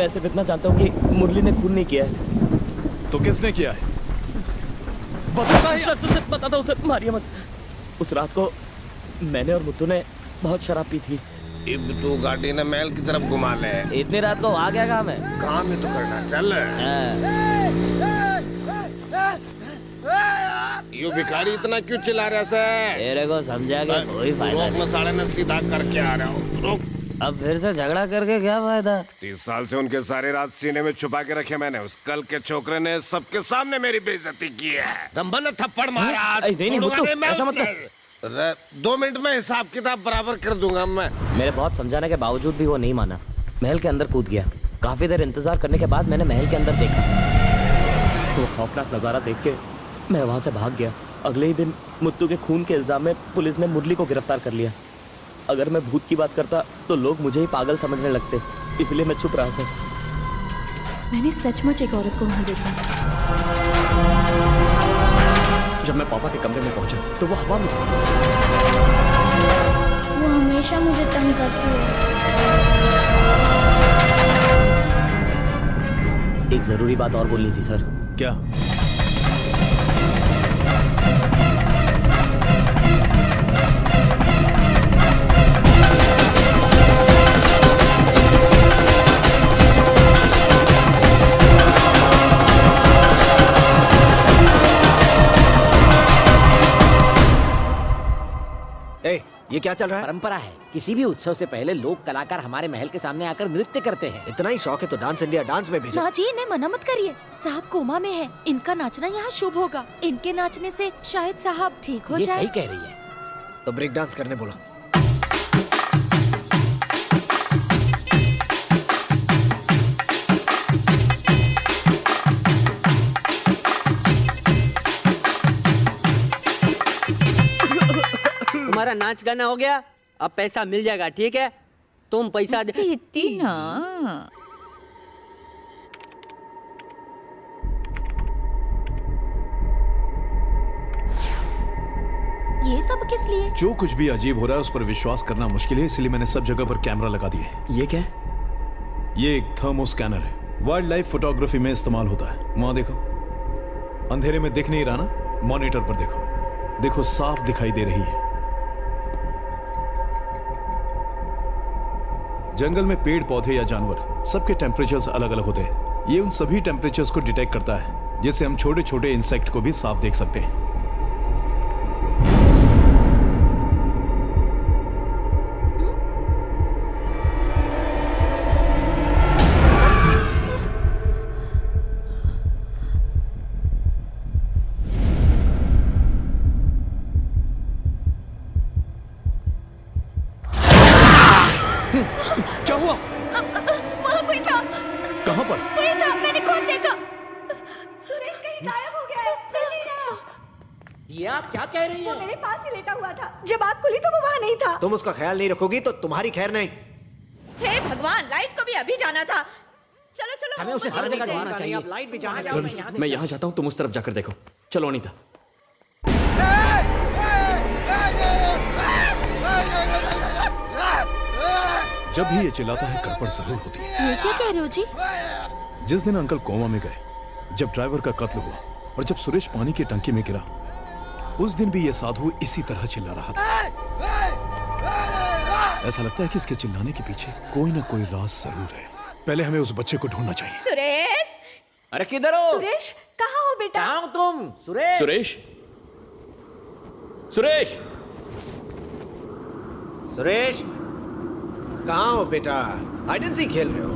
[SPEAKER 11] मैं सिर्फ इतना जानता हूँ कि मुरली ने खून नहीं किया है।
[SPEAKER 12] तो किसने किया है?
[SPEAKER 11] सर बताता हूँ सर, मारिए मत। उस रात को मैंने और मुत्तू ने बहुत शराब पी थी।
[SPEAKER 7] अब तू गाड़ी ने महल की तरफ घुमा ले।
[SPEAKER 11] इतनी रात को आ गया काम है?
[SPEAKER 7] काम ही तो करना, चल। यू भिखारी इतना क्यों चिल्ला रहा है?
[SPEAKER 11] तेरे को समझा के कोई फायदा नहीं।
[SPEAKER 7] मैं 9:30 सीधा करके आ रहा हूँ, रुक।
[SPEAKER 11] अब फिर से झगड़ा करके क्या फायदा?
[SPEAKER 7] 30 साल से उनके सारे रात सीने में छुपा के रखे मैंने। उस कल के छोकरे ने सबके सामने मेरी बेइज्जती की है। रंभन ने थप्पड़ मारा।
[SPEAKER 11] नहीं मुत्तू, ऐसा मत कर।
[SPEAKER 7] 2 मिनट में हिसाब किताब बराबर कर दूंगा मैं।
[SPEAKER 11] मेरे बहुत समझाने के बावजूद भी वो नहीं माना। महल के अंदर कूद गया। काफी देर इंतजार करने के बाद मैंने महल के अंदर देखा तो खौफनाक नजारा देख के मैं वहां से भाग गया। अगले ही दिन मुत्तू के खून के इल्जाम में पुलिस ने मुरली को गिरफ्तार कर लिया। अगर मैं भूत की बात करता तो लोग मुझे ही पागल समझने लगते, इसलिए मैं चुप रहा सर।
[SPEAKER 9] मैंने सचमुच एक औरत को वहाँ देखा।
[SPEAKER 11] जब मैं पापा के कमरे में पहुंचा तो वो हवा में था।
[SPEAKER 10] वो हमेशा मुझे तंग करती है।
[SPEAKER 11] एक जरूरी बात और बोलनी थी सर।
[SPEAKER 12] क्या?
[SPEAKER 6] ये क्या चल रहा है?
[SPEAKER 11] परंपरा है, किसी भी उत्सव से पहले लोक कलाकार हमारे महल के सामने आकर नृत्य करते हैं।
[SPEAKER 6] इतना ही शौक है तो डांस इंडिया डांस में भेजो।
[SPEAKER 8] ना जी, इन्हें मना मत करिए। साहब कोमा में है, इनका नाचना यहाँ शुभ होगा। इनके नाचने से शायद साहब ठीक हो
[SPEAKER 11] ये
[SPEAKER 8] जाए।
[SPEAKER 11] सही कह रही है।
[SPEAKER 6] तो ब्रेक डांस करने बोलो।
[SPEAKER 1] तुम्हारा नाच गाना हो गया, अब पैसा मिल जाएगा, ठीक है? तुम पैसा दे।
[SPEAKER 8] ना ये सब किस लिए?
[SPEAKER 12] जो कुछ भी अजीब हो रहा है उस पर विश्वास करना मुश्किल है, इसलिए मैंने सब जगह पर कैमरा लगा दिए।
[SPEAKER 11] ये क्या?
[SPEAKER 12] ये एक थर्मो स्कैनर है, वाइल्ड लाइफ फोटोग्राफी में इस्तेमाल होता है। वहां देखो, अंधेरे में दिख नहीं रहा ना, मॉनिटर पर देखो, देखो साफ दिखाई दे रही है। जंगल में पेड़ पौधे या जानवर सबके टेम्परेचर्स अलग अलग होते हैं। ये उन सभी टेम्परेचर्स को डिटेक्ट करता है, जिससे हम छोटे छोटे इंसेक्ट को भी साफ देख सकते हैं। क्या हुआ?
[SPEAKER 8] वहाँ कोई था।
[SPEAKER 12] कहाँ पर?
[SPEAKER 8] कोई था, मैंने खुद देखा।
[SPEAKER 9] सुरेश कहीं गायब हो गया है, मिल नहीं रहा।
[SPEAKER 11] ये आप क्या कह रही
[SPEAKER 9] वो
[SPEAKER 11] हैं?
[SPEAKER 9] मेरे पास ही लेटा हुआ था। जब आँख खुली तो वो वहाँ नहीं था।
[SPEAKER 6] तुम उसका ख्याल नहीं रखोगी तो तुम्हारी खैर नहीं।
[SPEAKER 8] हे भगवान, लाइट को भी अभी जाना था। चलो चलो,
[SPEAKER 11] हमें उसे हर जगह ढूंढना चाहिए।
[SPEAKER 6] अब लाइट भी जाना
[SPEAKER 11] मैं यहाँ जाता हूँ, तुम उस तरफ जाकर देखो। चलो अनीता।
[SPEAKER 12] जब भी ये चिल्लाता है गड़बड़ जरूर होती है।
[SPEAKER 8] ये क्या कह रहे हो जी?
[SPEAKER 12] जिस दिन अंकल कोमा में गए, जब ड्राइवर का कत्ल हुआ और जब सुरेश पानी की टंकी में गिरा, उस दिन भी ये साधु इसी तरह चिल्ला रहा था। ऐसा लगता है कि इसके चिल्लाने के पीछे कोई ना कोई राज जरूर है। पहले हमें उस बच्चे को ढूंढना चाहिए।
[SPEAKER 8] सुरेश,
[SPEAKER 11] अरे किधर हो?
[SPEAKER 9] सुरेश कहाँ हो बेटा?
[SPEAKER 11] कहाँ हो तुम? सुरेश, सुरेश, सुरेश,
[SPEAKER 6] सुरेश, कहाँ हो बेटा? हाइड एंड सीक खेल रहे हो?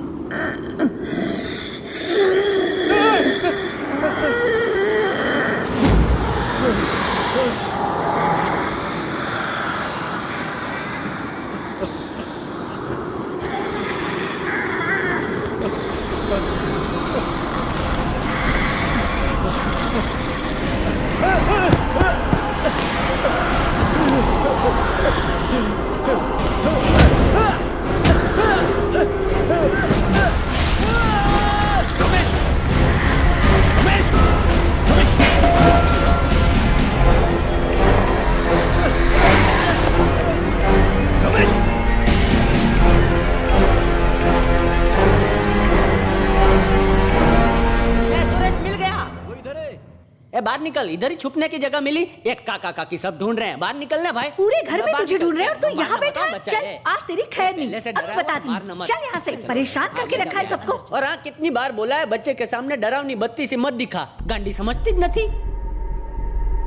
[SPEAKER 1] बाहर निकल, इधर ही छुपने की जगह मिली। एक काका काकी सब ढूंढ रहे हैं, बाहर निकलना भाई।
[SPEAKER 9] पूरे घर में
[SPEAKER 1] बाहर
[SPEAKER 9] तुझे
[SPEAKER 1] निकल।
[SPEAKER 9] ढूंढ रहे हैं और तू यहाँ
[SPEAKER 1] बताओ,
[SPEAKER 9] बैठा है।
[SPEAKER 1] बच्चा
[SPEAKER 9] चल
[SPEAKER 1] है।
[SPEAKER 9] आज तेरी खैर
[SPEAKER 1] पहले
[SPEAKER 9] नहीं,
[SPEAKER 1] से
[SPEAKER 9] अब
[SPEAKER 1] डरा हुआ,
[SPEAKER 9] बताती
[SPEAKER 1] मारना
[SPEAKER 9] हूँ।
[SPEAKER 1] मत।
[SPEAKER 9] चल यहाँ से, परेशान करके रखा है सबको।
[SPEAKER 1] और हाँ, कितनी बार बोला है बच्चे के सामने डरावनी बत्ती से मत दिखा, गांडी समझती न थी।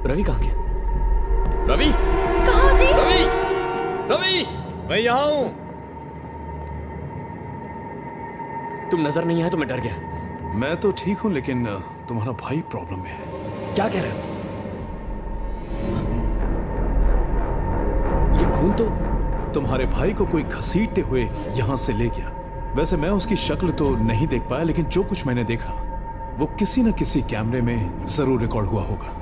[SPEAKER 11] रवि कहाँ गया? रवि,
[SPEAKER 8] कहाँ जी?
[SPEAKER 11] रवि, रवि,
[SPEAKER 12] मैं यहाँ हूँ।
[SPEAKER 11] तुम नजर नहीं आए तो मैं डर गया।
[SPEAKER 12] मैं तो ठीक हूँ, लेकिन तुम्हारा भाई प्रॉब्लम में है।
[SPEAKER 11] क्या कह रहे हो? ये खून तो
[SPEAKER 12] तुम्हारे भाई को कोई घसीटते हुए यहाँ से ले गया। वैसे मैं उसकी शक्ल तो नहीं देख पाया, लेकिन जो कुछ मैंने देखा वो किसी न किसी कैमरे में जरूर रिकॉर्ड हुआ होगा।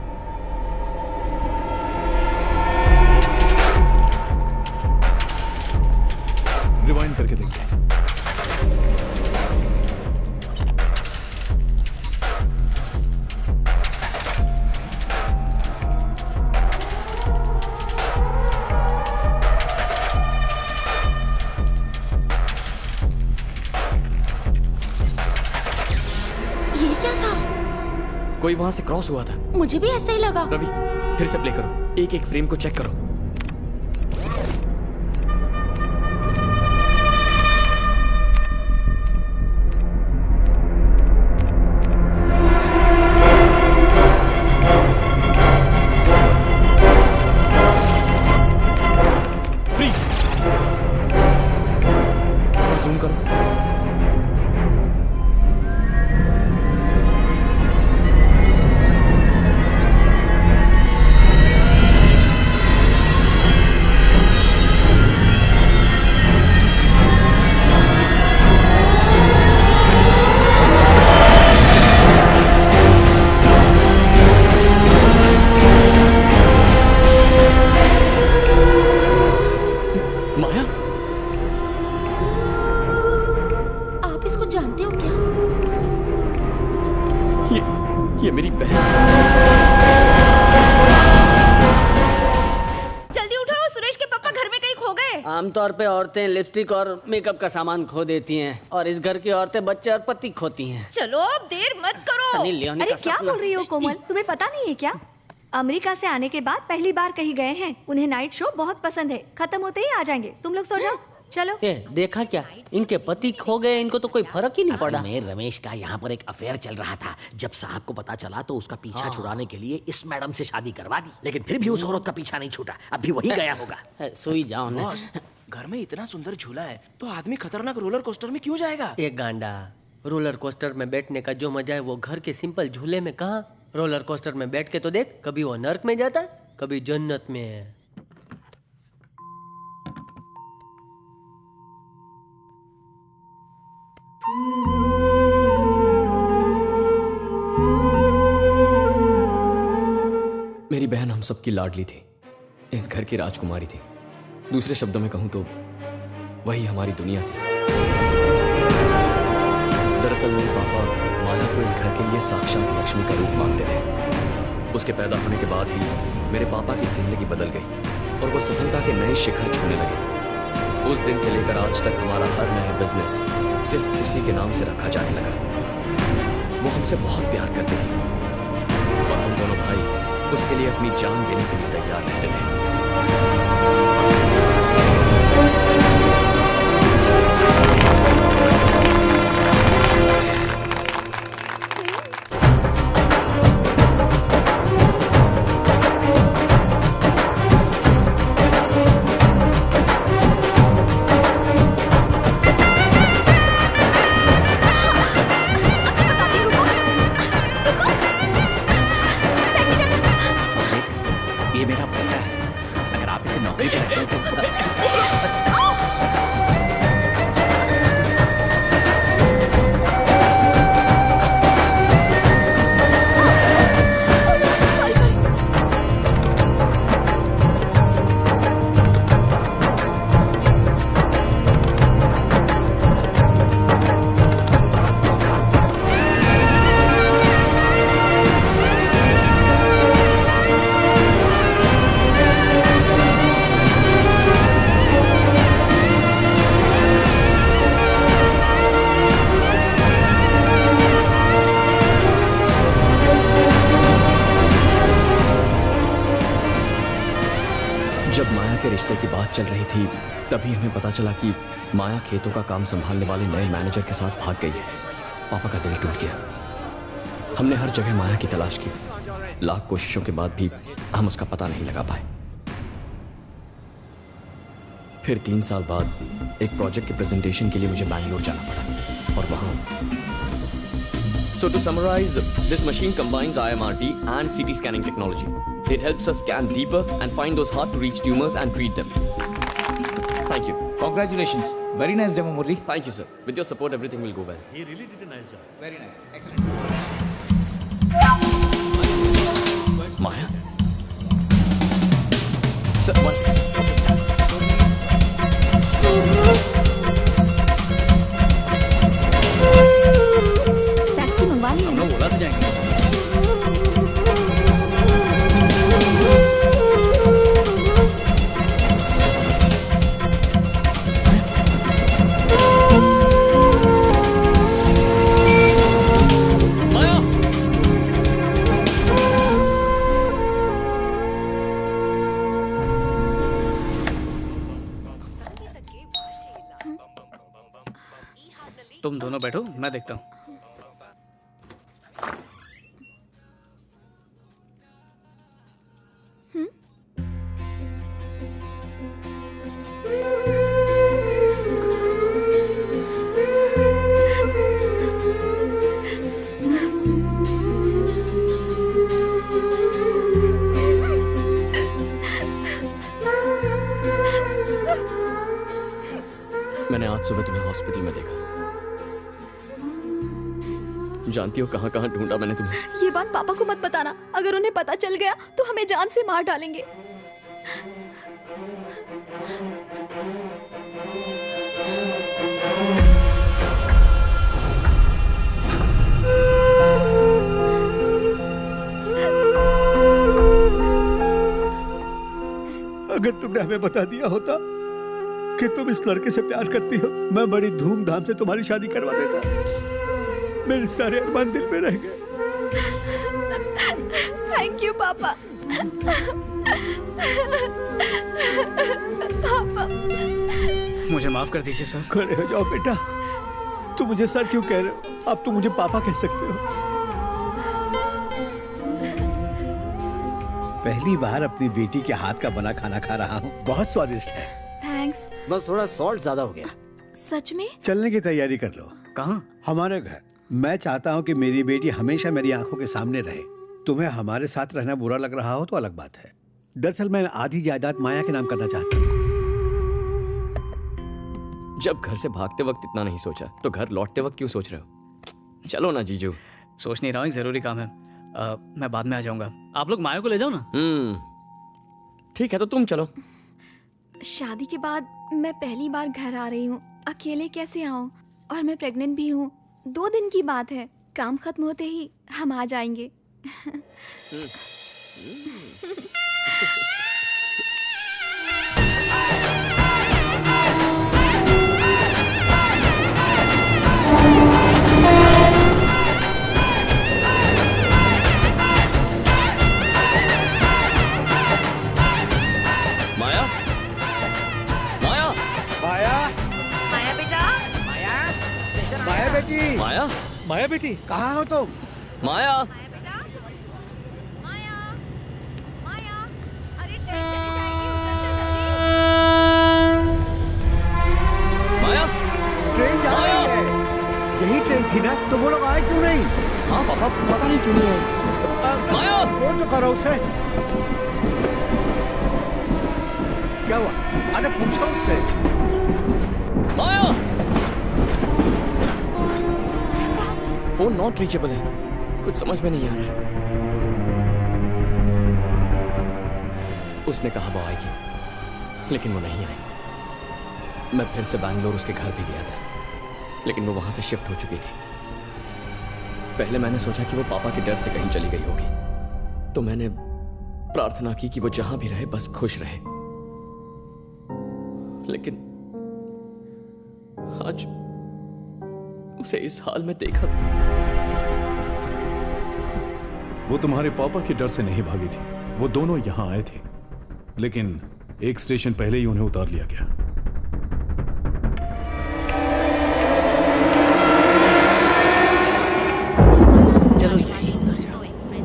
[SPEAKER 12] रिवाइंड करके देखते हैं।
[SPEAKER 8] ये क्या था?
[SPEAKER 11] कोई वहां से क्रॉस हुआ था।
[SPEAKER 8] मुझे भी ऐसा ही लगा।
[SPEAKER 11] रवि, फिर से प्ले करो, एक एक फ्रेम को चेक करो। फ्रीज, जूम करो। माया,
[SPEAKER 8] आप इसको जानते हो क्या?
[SPEAKER 11] ये मेरी बहन।
[SPEAKER 8] जल्दी उठाओ, सुरेश के पापा घर में कहीं खो गए।
[SPEAKER 1] आमतौर पे औरतें लिपस्टिक और मेकअप का सामान खो देती हैं, और इस घर की औरतें बच्चे और पति खोती हैं।
[SPEAKER 8] चलो अब देर मत करो।
[SPEAKER 1] सनी लियोनी
[SPEAKER 9] अरे
[SPEAKER 1] का
[SPEAKER 9] क्या
[SPEAKER 1] सपना।
[SPEAKER 9] बोल रही हो कोमल, तुम्हें पता नहीं है क्या? अमेरिका से आने के बाद पहली बार कहीं गए हैं। उन्हें नाइट शो बहुत पसंद है। खत्म होते ही आ जाएंगे। तुम लोग सो जाओ, चलो।
[SPEAKER 1] ए, देखा क्या, इनके पति खो गए, इनको तो कोई फर्क ही नहीं पड़ा।
[SPEAKER 6] में रमेश का यहाँ पर एक अफेयर चल रहा था। जब साहब को पता चला तो उसका पीछा छुड़ाने के लिए इस मैडम से शादी करवा दी, लेकिन फिर भी उस औरत का पीछा नहीं छूटा। अब भी वही गया होगा।
[SPEAKER 1] सोई जाओ ना।
[SPEAKER 7] घर में इतना सुंदर झूला है तो आदमी खतरनाक रोलर कोस्टर में क्यों जाएगा?
[SPEAKER 1] एक गांडा, रोलर कोस्टर में बैठने का जो मजा है वो घर के सिंपल झूले में कहाँ। रोलर कोस्टर में बैठ के तो देख, कभी वो नर्क में जाता है, कभी जन्नत में है।
[SPEAKER 11] मेरी बहन हम सबकी लाडली थी, इस घर की राजकुमारी थी। दूसरे शब्दों में कहूं तो वही हमारी दुनिया थी। दरअसल मेरे पापा माया को इस घर के लिए साक्षात लक्ष्मी का रूप मानते थे। उसके पैदा होने के बाद ही मेरे पापा की जिंदगी बदल गई और वो सफलता के नए शिखर छूने लगे। उस दिन से लेकर आज तक हमारा हर नया बिजनेस सिर्फ उसी के नाम से रखा जाने लगा। वो हमसे बहुत प्यार करती थी और हम दोनों भाई उसके लिए अपनी जान देने के लिए तैयार रहते थे।
[SPEAKER 5] ये मेरा बेटा है, अगर आप इसे नौकरी पे रखते हो तो
[SPEAKER 11] जब माया के रिश्ते की बात चल रही थी तभी हमें पता चला कि माया खेतों का काम संभालने वाले नए मैनेजर के साथ भाग गई है। पापा का दिल टूट गया। हमने हर जगह माया की तलाश की, लाख कोशिशों के बाद भी हम उसका पता नहीं लगा पाए। फिर 3 साल बाद एक प्रोजेक्ट के प्रेजेंटेशन के लिए मुझे बैंगलोर जाना पड़ा और वहां So to summarize, this machine combines IMRT and CT scanning technology. It helps us scan deeper and find those hard to reach tumors and treat them. Thank you.
[SPEAKER 13] Congratulations. Very nice demo, Murli.
[SPEAKER 11] Thank you, sir. With your support, everything will go well.
[SPEAKER 2] He really did a nice job.
[SPEAKER 13] Very nice. Excellent.
[SPEAKER 11] Maya? Sir, one second.
[SPEAKER 9] Taxi मंगवा ली है
[SPEAKER 1] हम
[SPEAKER 9] ना?
[SPEAKER 1] लोग ओला से जाएंगे।
[SPEAKER 11] Maya!
[SPEAKER 1] तुम दोनों बैठो, मैं देखता हूँ।
[SPEAKER 11] मैंने आज सुबह तुम्हें हॉस्पिटल में देखा। जानती हो कहां कहां ढूंढा मैंने तुम्हें।
[SPEAKER 9] ये बात पापा को मत बताना, अगर उन्हें पता चल गया तो हमें जान से मार डालेंगे।
[SPEAKER 3] अगर तुमने हमें बता दिया होता कि तुम इस लड़के से प्यार करती हो, मैं बड़ी धूमधाम से तुम्हारी शादी करवा देता। मेरे सारे अरमान दिल में रह गए।
[SPEAKER 9] थैंक यू पापा। पापा
[SPEAKER 1] मुझे माफ कर दीजिए सर।
[SPEAKER 3] खड़े हो जाओ बेटा। तुम मुझे सर क्यों कह रहे हो? अब तुम मुझे पापा कह सकते हो। पहली बार अपनी बेटी के हाथ का बना खाना खा रहा हूँ, बहुत स्वादिष्ट है।
[SPEAKER 9] थैंक्स।
[SPEAKER 6] बस थोड़ा सॉल्ट ज्यादा हो गया।
[SPEAKER 9] सच में?
[SPEAKER 3] चलने की तैयारी कर लो।
[SPEAKER 1] कहाँ?
[SPEAKER 3] हमारे घर। मैं चाहता हूँ कि मेरी बेटी हमेशा मेरी आंखों के सामने रहे। तुम्हें हमारे साथ रहना बुरा लग रहा हो तो अलग बात है। दरअसल मैं आधी जायदाद माया के नाम करना चाहता हूँ।
[SPEAKER 11] जब घर से भागते वक्त इतना नहीं सोचा तो घर लौटते वक्त क्यों सोच रहे हो? चलो ना जीजू।
[SPEAKER 1] सोच नहीं रहा हूँ, एक जरूरी काम है। मैं बाद में आ जाऊंगा। आप लोग माया को ले जाओ ना।
[SPEAKER 11] ठीक है, तो तुम चलो।
[SPEAKER 9] शादी के बाद मैं पहली बार घर आ रही हूँ, अकेले कैसे आऊँ? और मैं प्रेग्नेंट भी हूँ। 2 दिन की बात है, काम खत्म होते ही हम आ जाएंगे।
[SPEAKER 11] माया, माया,
[SPEAKER 3] माया,
[SPEAKER 9] माया बेटा।
[SPEAKER 3] माया बेटी,
[SPEAKER 11] माया,
[SPEAKER 2] माया बेटी,
[SPEAKER 3] कहाँ हो तुम?
[SPEAKER 11] माया। माया,
[SPEAKER 3] ट्रेन जा रही है। यही ट्रेन थी ना? तो वो लोग आए क्यों नहीं?
[SPEAKER 11] हाँ पापा, पता नहीं क्यों नहीं आए। माया,
[SPEAKER 3] फोन तो करो उसे। क्या हुआ? अरे पूछो उससे।
[SPEAKER 11] माया, फोन नॉट रीचेबल है। कुछ समझ में नहीं आ रहा है। उसने कहा वो आएगी, लेकिन वो नहीं आई। मैं फिर से बैंगलोर उसके घर भी गया था, लेकिन वो वहां से शिफ्ट हो चुकी थी। पहले मैंने सोचा कि वो पापा के डर से कहीं चली गई होगी, तो मैंने प्रार्थना की कि वो जहां भी रहे बस खुश रहे। लेकिन आज उसे इस हाल में देखा।
[SPEAKER 12] वो तुम्हारे पापा के डर से नहीं भागी थी। वो दोनों यहाँ आए थे, लेकिन एक स्टेशन पहले ही उन्हें उतार लिया गया।
[SPEAKER 6] चलो यहीं उतर जाओ।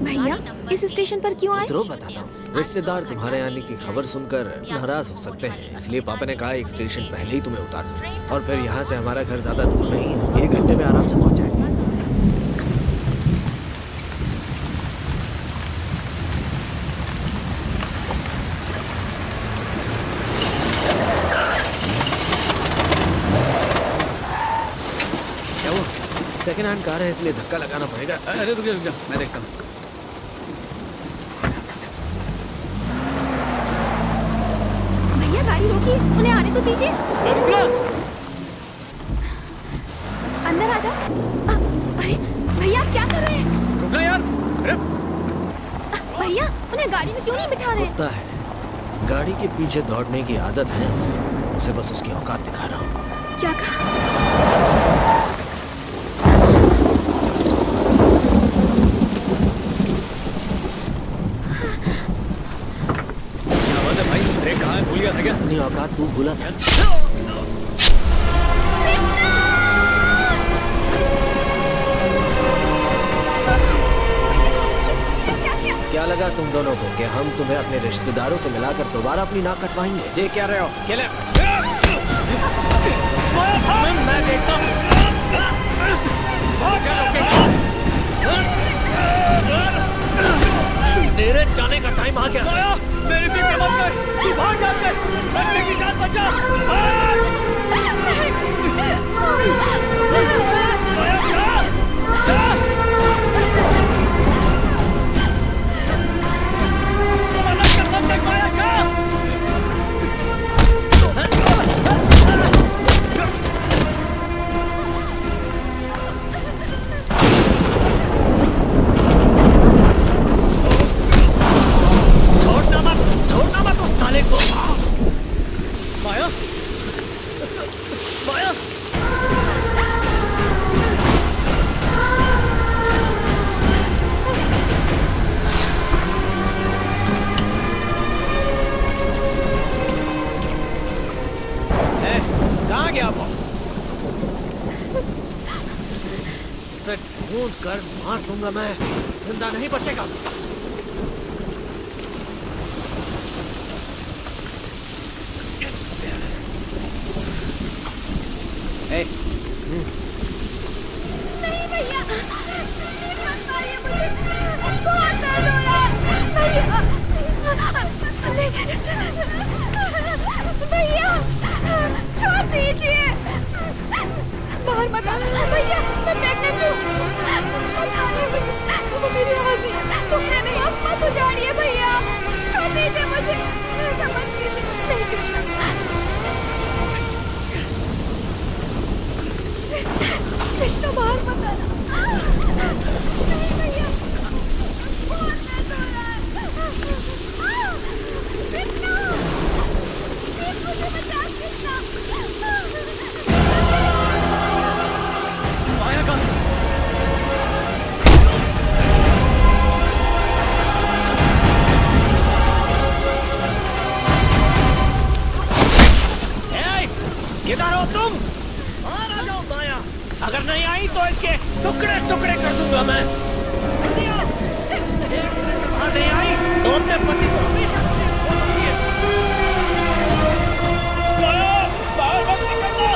[SPEAKER 9] भैया इस स्टेशन पर क्यों आए?
[SPEAKER 6] उतरो, बताता हूँ। रिश्तेदार तुम्हारे आने की खबर सुनकर नाराज हो सकते हैं, इसलिए पापा ने कहा एक स्टेशन पहले ही तुम्हें उतार दो। और फिर यहाँ से हमारा घर ज्यादा दूर नहीं है, 1 घंटे में आराम से पहुँच जाएंगे। क्या वो सेकेंड हैंड कार है, इसलिए धक्का लगाना पड़ेगा।
[SPEAKER 2] अरे रुक जा, मैं देखता हूँ।
[SPEAKER 9] भैया गाड़ी रोकिए, उन्हें आने तो दीजिए। अंदर आ जाओ। अरे भैया आप क्या कर रहे हैं?
[SPEAKER 2] रुकना यार। अरे
[SPEAKER 9] भैया उन्हें गाड़ी में क्यों नहीं बिठा रहे?
[SPEAKER 6] कुत्ता है, गाड़ी के पीछे दौड़ने की आदत है उसे बस उसकी औकात दिखा रहा हूँ।
[SPEAKER 9] क्या कहा?
[SPEAKER 2] क्या बात है भाई, ब्रेक कहाँ है? भूल गया था क्या?
[SPEAKER 6] अपनी औकात तू भूला था। क्या लगा तुम दोनों को कि हम तुम्हें अपने रिश्तेदारों से मिलाकर दोबारा अपनी नाक कटवाएंगे?
[SPEAKER 2] ये क्या रहे हो? खेले। मैं देखता हूँ।
[SPEAKER 6] तेरे जाने का टाइम आ गया।
[SPEAKER 2] मेरी फिक्र मत कर, तू भाग यहाँ से, बच्चे की जान बचा।
[SPEAKER 6] छोड़ना मत उस साले को।
[SPEAKER 2] माया, माया। कहाँ गया वो?
[SPEAKER 6] इसे ढूंढ कर मार दूंगा मैं, जिंदा नहीं बचेगा।
[SPEAKER 9] नहीं भैया, मत मारिए मुझे, बहुत दर्द हो रहा है। भैया छोड़ दीजिए, बाहर मत आना भैया, मैं प्रेग्नेंट हूँ। मुझे वो मेरी आवाज नहीं है, तुमने नहीं, आप मत उजाड़िए भैया, छोड़ दीजिए मुझे, ऐसा मत कीजिए। नहीं कृष्णा, कृष्णा बाहर मत आना। नहीं भैया, बहुत दर्द हो रहा है। कृष्णा, प्लीज मुझे बचा कृष्णा।
[SPEAKER 2] माया का
[SPEAKER 6] किधर हो तुम? बाहर आ जाओ माया, अगर नहीं आई तो इसके टुकड़े टुकड़े कर दूंगा मैं। बाहर नहीं आई तो अपने पति को हमेशा के लिए छोड़ दीजिए।
[SPEAKER 2] बाहर मत निकलना,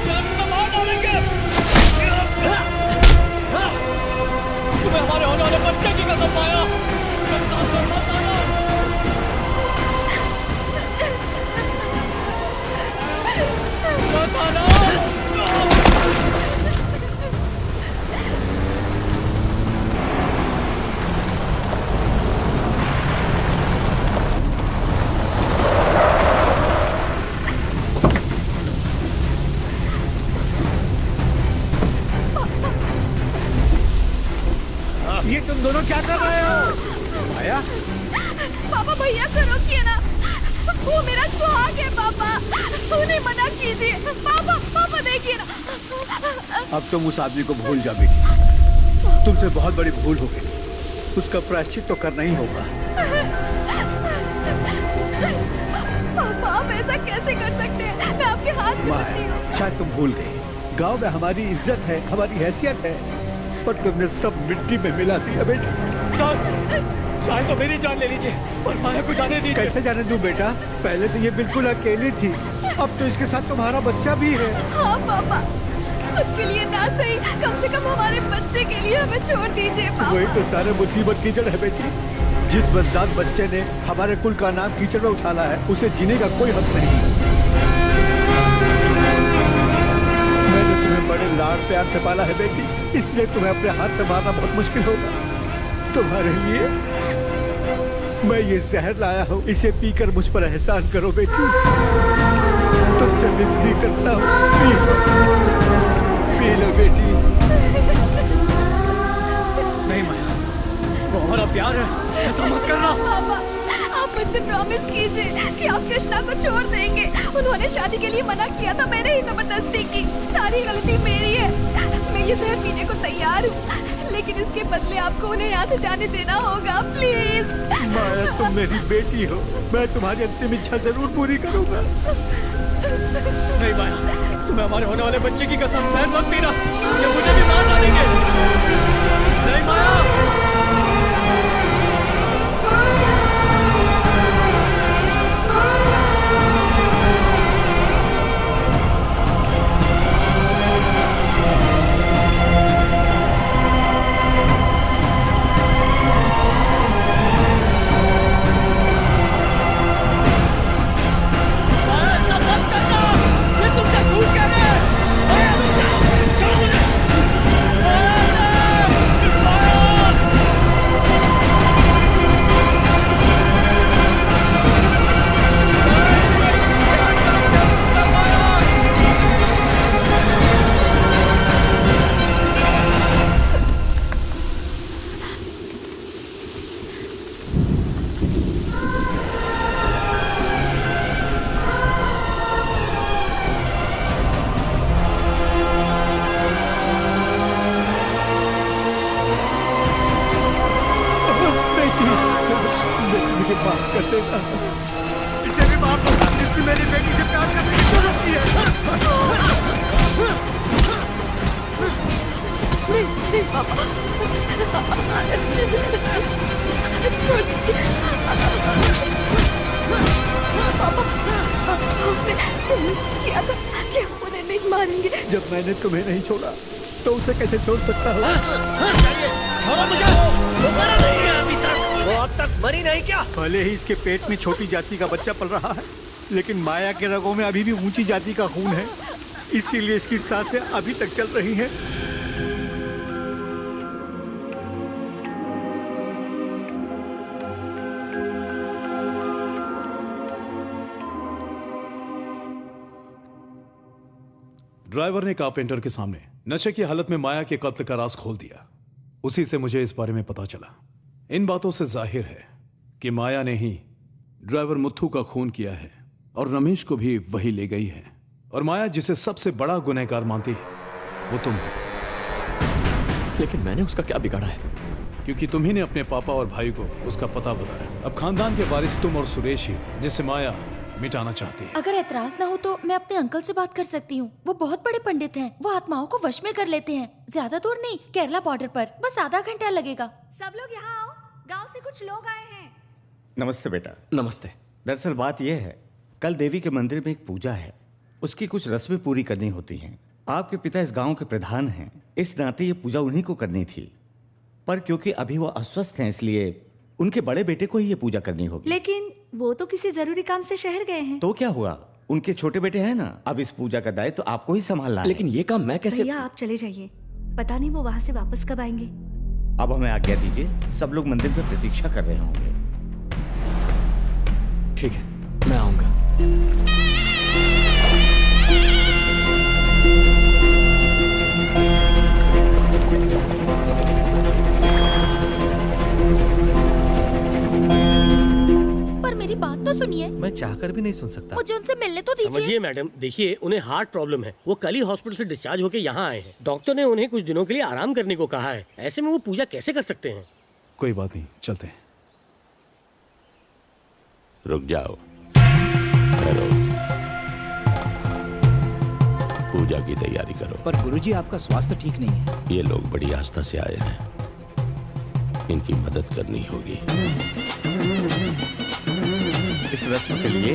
[SPEAKER 2] तुम्हें मार डालेंगे। तुम्हें हमारे होने वाले बच्चे की कसम माया, मत आना। मत आना।
[SPEAKER 3] ये तुम दोनों क्या कर रहे हो? आया?
[SPEAKER 9] पापा भैया को रोकिए ना, वो मेरा सुहाग है पापा, उन्हें मना कीजिए। पापा पापा देखिए ना।
[SPEAKER 3] अब तुम उस आदमी को भूल जा बेटी, तुमसे बहुत बड़ी भूल हो गई, उसका प्रायश्चित तो करना ही होगा।
[SPEAKER 9] पापा आप ऐसा कैसे कर सकते हैं? मैं आपके हाथ जोड़ती हूँ।
[SPEAKER 3] माया, शायद तुम भूल गए, गांव में हमारी इज्जत है, हमारी हैसियत है, पर तुमने सब मिट्टी में मिला दिया बेटा।
[SPEAKER 2] शायद तो मेरी जान ले लीजिए, पर माया को जाने दीजिए।
[SPEAKER 3] कैसे जाने दूं बेटा? पहले तो ये बिल्कुल अकेली थी, अब तो इसके साथ तुम्हारा बच्चा भी है।
[SPEAKER 9] हाँ पापा, खुद के लिए ना सही, कम से कम हमारे बच्चे के लिए हमें छोड़ दीजिए पापा।
[SPEAKER 3] वही तो सारे मुसीबत की जड़ है बेटी। जिस बददात बच्चे ने हमारे कुल का नाम कीचड़ में उठाना है, उसे जीने का कोई हक नहीं। मैंने तुम्हें बड़े लाड़ प्यार से पाला है बेटी, इसलिए तुम्हें अपने हाथ से मारना बहुत मुश्किल होगा। तुम्हारे लिए मैं ये जहर लाया हूँ, इसे पीकर मुझ पर एहसान करो बेटी। तुमसे विनती करता हूँ, पी लो बेटी।
[SPEAKER 2] नहीं माया, वो हमारा प्यार है, ऐसा मत करना।
[SPEAKER 9] पापा, आप मुझसे प्रॉमिस कीजिए कि आप कृष्णा को छोड़ देंगे। उन्होंने शादी के लिए मना किया था, मैंने ही जबरदस्ती की। सारी गलती मेरी है। मैं ये जहर पीने को तैयार हूँ, लेकिन इसके बदले आपको उन्हें यहाँ से जाने देना होगा, प्लीज।
[SPEAKER 3] माया, तुम मेरी बेटी हो, मैं तुम्हारी अंतिम इच्छा जरूर पूरी करूंगा।
[SPEAKER 2] नहीं माया, तुम्हें हमारे होने वाले बच्चे की कसम, जहर मत पीना, ये मुझे भी मार डालेंगे। नहीं माया।
[SPEAKER 3] इसे भी माफ करो, इसने मेरी बेटी से प्यार करने की जरूरत की है।
[SPEAKER 9] नहीं पापा, छोड़ दीजिए। पापा, आपने किया था कि हम उन्हें नहीं मारेंगे।
[SPEAKER 3] जब मैंने तुम्हें नहीं छोड़ा तो उसे कैसे छोड़ सकता हूँ?
[SPEAKER 6] छोड़ो मुझे, वो मरा नहीं है अभी तक। वो अब तक मरी नहीं क्या?
[SPEAKER 3] भले ही इसके पेट में छोटी जाति का बच्चा पल रहा है, लेकिन माया के रगों में अभी भी ऊंची जाति का खून है, इसीलिए इसकी सांसें अभी तक चल रही हैं।
[SPEAKER 12] ड्राइवर ने कारपेंटर के सामने नशे की हालत में माया के कत्ल का राज खोल दिया। उसी से मुझे इस बारे में पता चला। इन बातों से जाहिर है कि माया ने ही ड्राइवर मुथ्थू का खून किया है और रमेश को भी वही ले गई है। और माया जिसे सबसे बड़ा गुनहगार मानती है वो तुम हो।
[SPEAKER 11] लेकिन मैंने उसका क्या बिगाड़ा है?
[SPEAKER 12] क्योंकि तुम ही ने अपने पापा और भाई को उसका पता बताया। अब खानदान के वारिस तुम और सुरेश ही, जिसे माया मिटाना चाहती है।
[SPEAKER 8] अगर एतराज ना हो तो मैं अपने अंकल से बात कर सकती हूँ। वो बहुत बड़े पंडित हैं। वो आत्माओं को वश में कर लेते हैं। ज्यादा दूर नहीं, केरला बॉर्डर पर, बस आधा घंटा लगेगा।
[SPEAKER 9] सब लोग यहाँ आओ, गांव से कुछ लोग आए हैं।
[SPEAKER 4] नमस्ते बेटा।
[SPEAKER 11] नमस्ते।
[SPEAKER 4] दरअसल बात यह है, कल देवी के मंदिर में एक पूजा है, उसकी कुछ रस्में पूरी करनी होती हैं। आपके पिता इस गांव के प्रधान हैं, इस नाते ये पूजा उन्हीं को करनी थी, पर क्योंकि अभी वो अस्वस्थ हैं इसलिए उनके बड़े बेटे को ही ये पूजा करनी होगी।
[SPEAKER 9] लेकिन वो तो किसी जरूरी काम से शहर गए हैं।
[SPEAKER 4] तो क्या हुआ, उनके छोटे बेटे हैं ना, अब इस पूजा का दायित्व तो आपको ही संभालना है।
[SPEAKER 11] लेकिन ये काम मैं कैसे?
[SPEAKER 9] भैया आप चले जाइए, पता नहीं वो वहाँ से वापस कब आएंगे।
[SPEAKER 4] अब हमें आज्ञा दीजिए, सब लोग मंदिर में प्रतीक्षा कर रहे होंगे।
[SPEAKER 11] ठीक है, मैं आऊंगा।
[SPEAKER 8] पर मेरी बात तो सुनिए।
[SPEAKER 6] मैं चाहकर भी नहीं सुन सकता।
[SPEAKER 8] मुझे उनसे मिलने तो दीजिए।
[SPEAKER 14] समझिए मैडम, देखिए उन्हें हार्ट प्रॉब्लम है। वो कल ही हॉस्पिटल से डिस्चार्ज होकर यहाँ आए हैं। डॉक्टर ने उन्हें कुछ दिनों के लिए आराम करने को कहा है। ऐसे में वो पूजा कैसे कर सकते हैं?
[SPEAKER 12] कोई बात नहीं, चलते हैं।
[SPEAKER 15] रुक जाओ।
[SPEAKER 7] ठहरो, पूजा की तैयारी करो।
[SPEAKER 13] पर गुरुजी आपका स्वास्थ्य ठीक नहीं है।
[SPEAKER 7] ये लोग बड़ी आस्था से आए हैं, इनकी मदद करनी होगी।
[SPEAKER 4] इस रस्म के लिए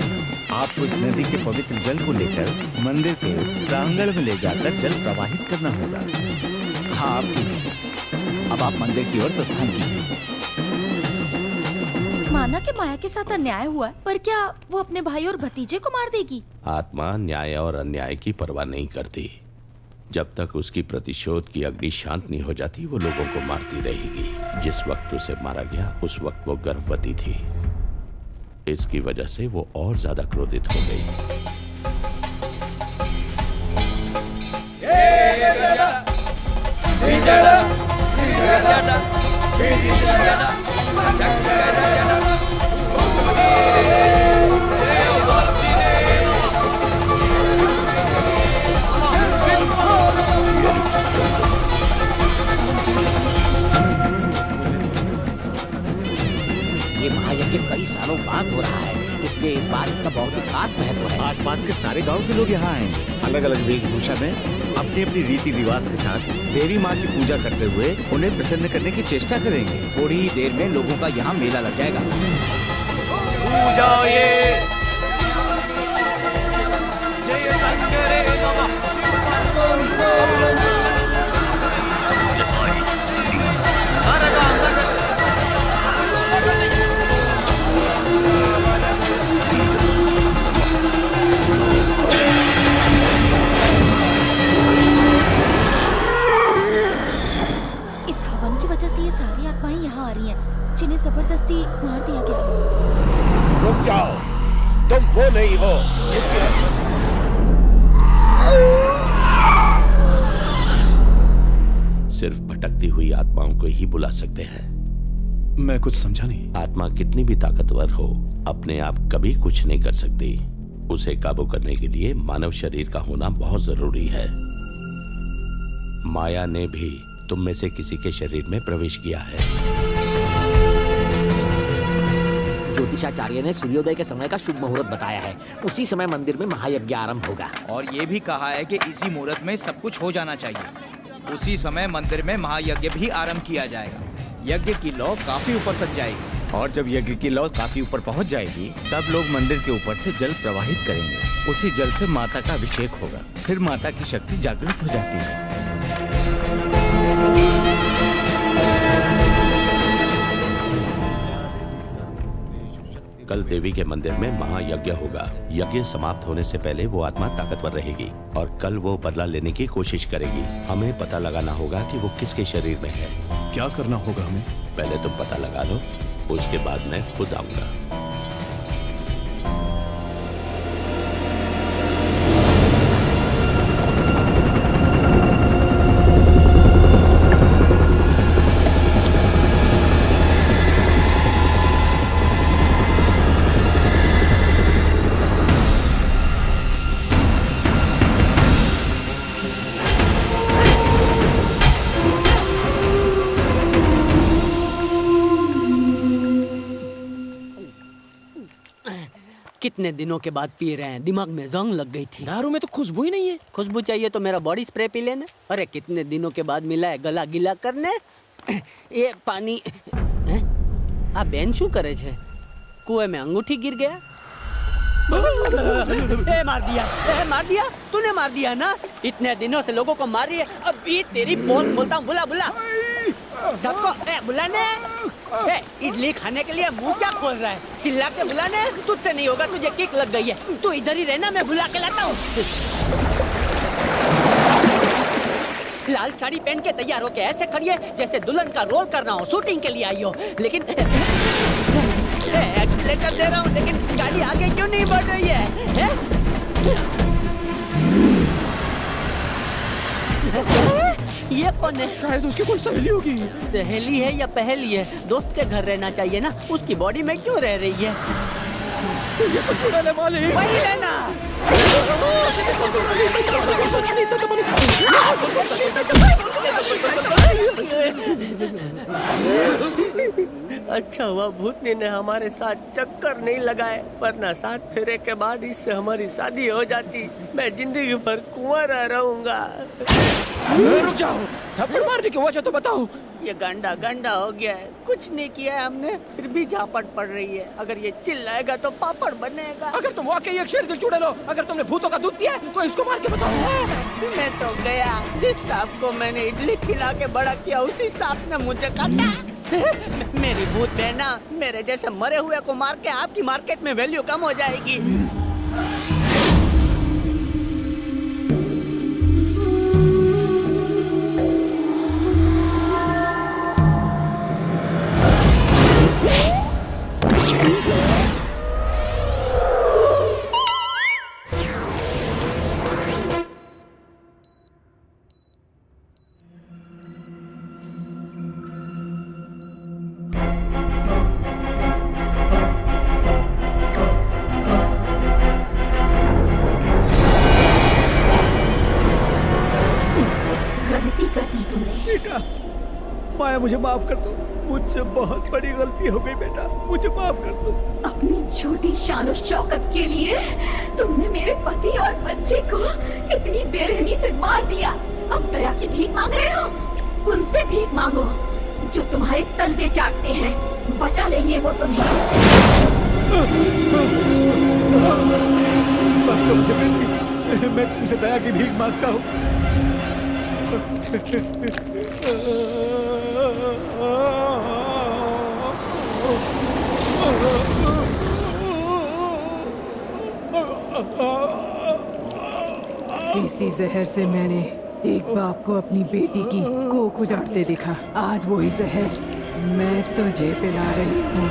[SPEAKER 4] आपको इस नदी के पवित्र जल को लेकर मंदिर के प्रांगण में ले जाकर जल प्रवाहित करना होगा।
[SPEAKER 13] हाँ, आप ठीक है। अब आप मंदिर की ओर प्रस्थान कीजिए।
[SPEAKER 8] माना कि माया के साथ अन्याय हुआ है, पर क्या वो अपने भाई और भतीजे को मार देगी?
[SPEAKER 7] आत्मा न्याय और अन्याय की परवाह नहीं करती। जब तक उसकी प्रतिशोध की अग्नि शांत नहीं हो जाती, वो लोगों को मारती रहेगी। जिस वक्त उसे मारा गया उस वक्त वो गर्भवती थी। इसकी वजह से वो और ज्यादा क्रोधित हो गई।
[SPEAKER 6] ये महायज्ञ कई सालों बाद हो रहा है, इसलिए इस बार इसका बहुत ही खास महत्व है।
[SPEAKER 4] आसपास के सारे गांव के लोग यहाँ आएंगे, अलग अलग वेशभूषा में अपनी अपनी रीति रिवाज के साथ देवी माँ की पूजा करते हुए उन्हें प्रसन्न करने की चेष्टा करेंगे।
[SPEAKER 13] थोड़ी ही देर में लोगों का यहाँ मेला लग जाएगा।
[SPEAKER 8] इस हवन की वजह से ये सारी आत्माएं यहाँ आ रही हैं, जिन्हें जबरदस्ती मार दिया गया।
[SPEAKER 7] रुक जाओ, तुम वो नहीं हो जिसके सिर्फ भटकती हुई आत्माओं को ही बुला सकते हैं।
[SPEAKER 12] मैं कुछ समझा नहीं।
[SPEAKER 7] आत्मा कितनी भी ताकतवर हो, अपने आप कभी कुछ नहीं कर सकती। उसे काबू करने के लिए मानव शरीर का होना बहुत जरूरी है। माया ने भी तुम में से किसी के शरीर में प्रवेश किया है।
[SPEAKER 6] ज्योतिषाचार्य ने सूर्योदय के समय का शुभ मुहूर्त बताया है। उसी समय मंदिर में महायज्ञ आरंभ होगा।
[SPEAKER 13] और ये भी कहा है कि इसी मुहूर्त में सब कुछ हो जाना चाहिए। उसी समय मंदिर में महायज्ञ भी आरंभ किया जाएगा। यज्ञ की लौ काफी ऊपर तक जाएगी।
[SPEAKER 4] और जब यज्ञ की लौ काफी ऊपर पहुंच जाएगी, तब लोग मंदिर के ऊपर से जल प्रवाहित करेंगे। उसी जल से माता का अभिषेक होगा। फिर माता की शक्ति जागृत हो जाती है।
[SPEAKER 7] कल देवी के मंदिर में महायज्ञ होगा। यज्ञ समाप्त होने से पहले वो आत्मा ताकतवर रहेगी और कल वो बदला लेने की कोशिश करेगी। हमें पता लगाना होगा कि वो किसके शरीर में है।
[SPEAKER 12] क्या करना होगा हमें?
[SPEAKER 7] पहले तुम पता लगा लो, उसके बाद मैं खुद आऊंगा।
[SPEAKER 1] कितने दिनों के बाद पी रहे हैं, दिमाग में जंग लग गई थी।
[SPEAKER 14] दारू में तो खुशबू ही नहीं है।
[SPEAKER 1] खुशबू चाहिए तो मेरा बॉडी स्प्रे पी लेना। अरे कितने दिनों के बाद मिला है गला गीला करने। ये पानी आ बेन शू करे छे? कुएं में अंगूठी गिर गया। मार दिया तूने मार दिया ना। इतने दिनों से लोगों को मार रही है, अभी तेरी पोल खोलता हूँ। बुला सबको बुलाने। इडली खाने के लिए मुंह क्या खोल रहा है? चिल्ला के बुलाने। तुझसे नहीं होगा, तुझे किक लग गई है। तू इधर ही रहना, मैं बुला के लाता हूँ। लाल साड़ी पहन के तैयार होके ऐसे खड़ी है जैसे दुल्हन का रोल करना हो, शूटिंग के लिए आई हो। लेकिन एक्सीलेटर दे रहा हूँ, लेकिन गाड़ी आगे क्यों नहीं बढ़ रही है? ये कौन है?
[SPEAKER 14] शायद उसकी कोई सहेली होगी।
[SPEAKER 1] सहेली है या पहेली है? दोस्त के घर रहना चाहिए ना, उसकी बॉडी में क्यों रह रही है?
[SPEAKER 2] ये तो चुड़ैल है मालिक।
[SPEAKER 1] वही लेना।
[SPEAKER 14] अच्छा हुआ भूतनी ने हमारे साथ चक्कर नहीं लगाए, वरना 7 फेरे के बाद इससे हमारी शादी हो जाती। मैं जिंदगी भर कुंवारा रहूंगा।
[SPEAKER 6] रुक जाओ, थप्पड़ मारने की वजह तो बताओ।
[SPEAKER 1] ये गंडा गंडा हो गया है, कुछ नहीं किया है हमने, फिर भी झापट पड़ रही है। अगर ये चिल्लाएगा तो पापड़ बनेगा।
[SPEAKER 6] अगर तुम वाकई एक शेर दिल चुड़ैल हो, अगर तुमने भूतों का दूध पिया है, तो इसको मार के बताओ।
[SPEAKER 1] मैं तो गया, जिस सांप को मैंने इडली खिला के बड़ा किया उसी सांप ने मुझे काटा। मेरी भूत बहना, मेरे जैसे मरे हुए को मार के आपकी मार्केट में वैल्यू कम हो जाएगी।
[SPEAKER 3] बेटा, माया मुझे माफ कर दो, मुझसे बहुत बड़ी गलती हो गई बेटा, मुझे माफ कर दो।
[SPEAKER 9] अपनी छोटी शान और शौकत के लिए तुमने मेरे पति और बच्चे को इतनी बेरहमी से मार दिया। अब दया की भीख मांग रहे हो? उनसे भीख मांगो जो तुम्हारे तलवे चाटते हैं, बचा लेंगे वो तुम्हें।
[SPEAKER 3] बस तो मुझे बेटी, मैं तुमसे दया की भीख मांगता हूँ।
[SPEAKER 15] इसी जहर से मैंने एक बाप को अपनी बेटी की कोख उजाड़ते देखा। आज वही जहर मैं तुझे पिला रही हूँ।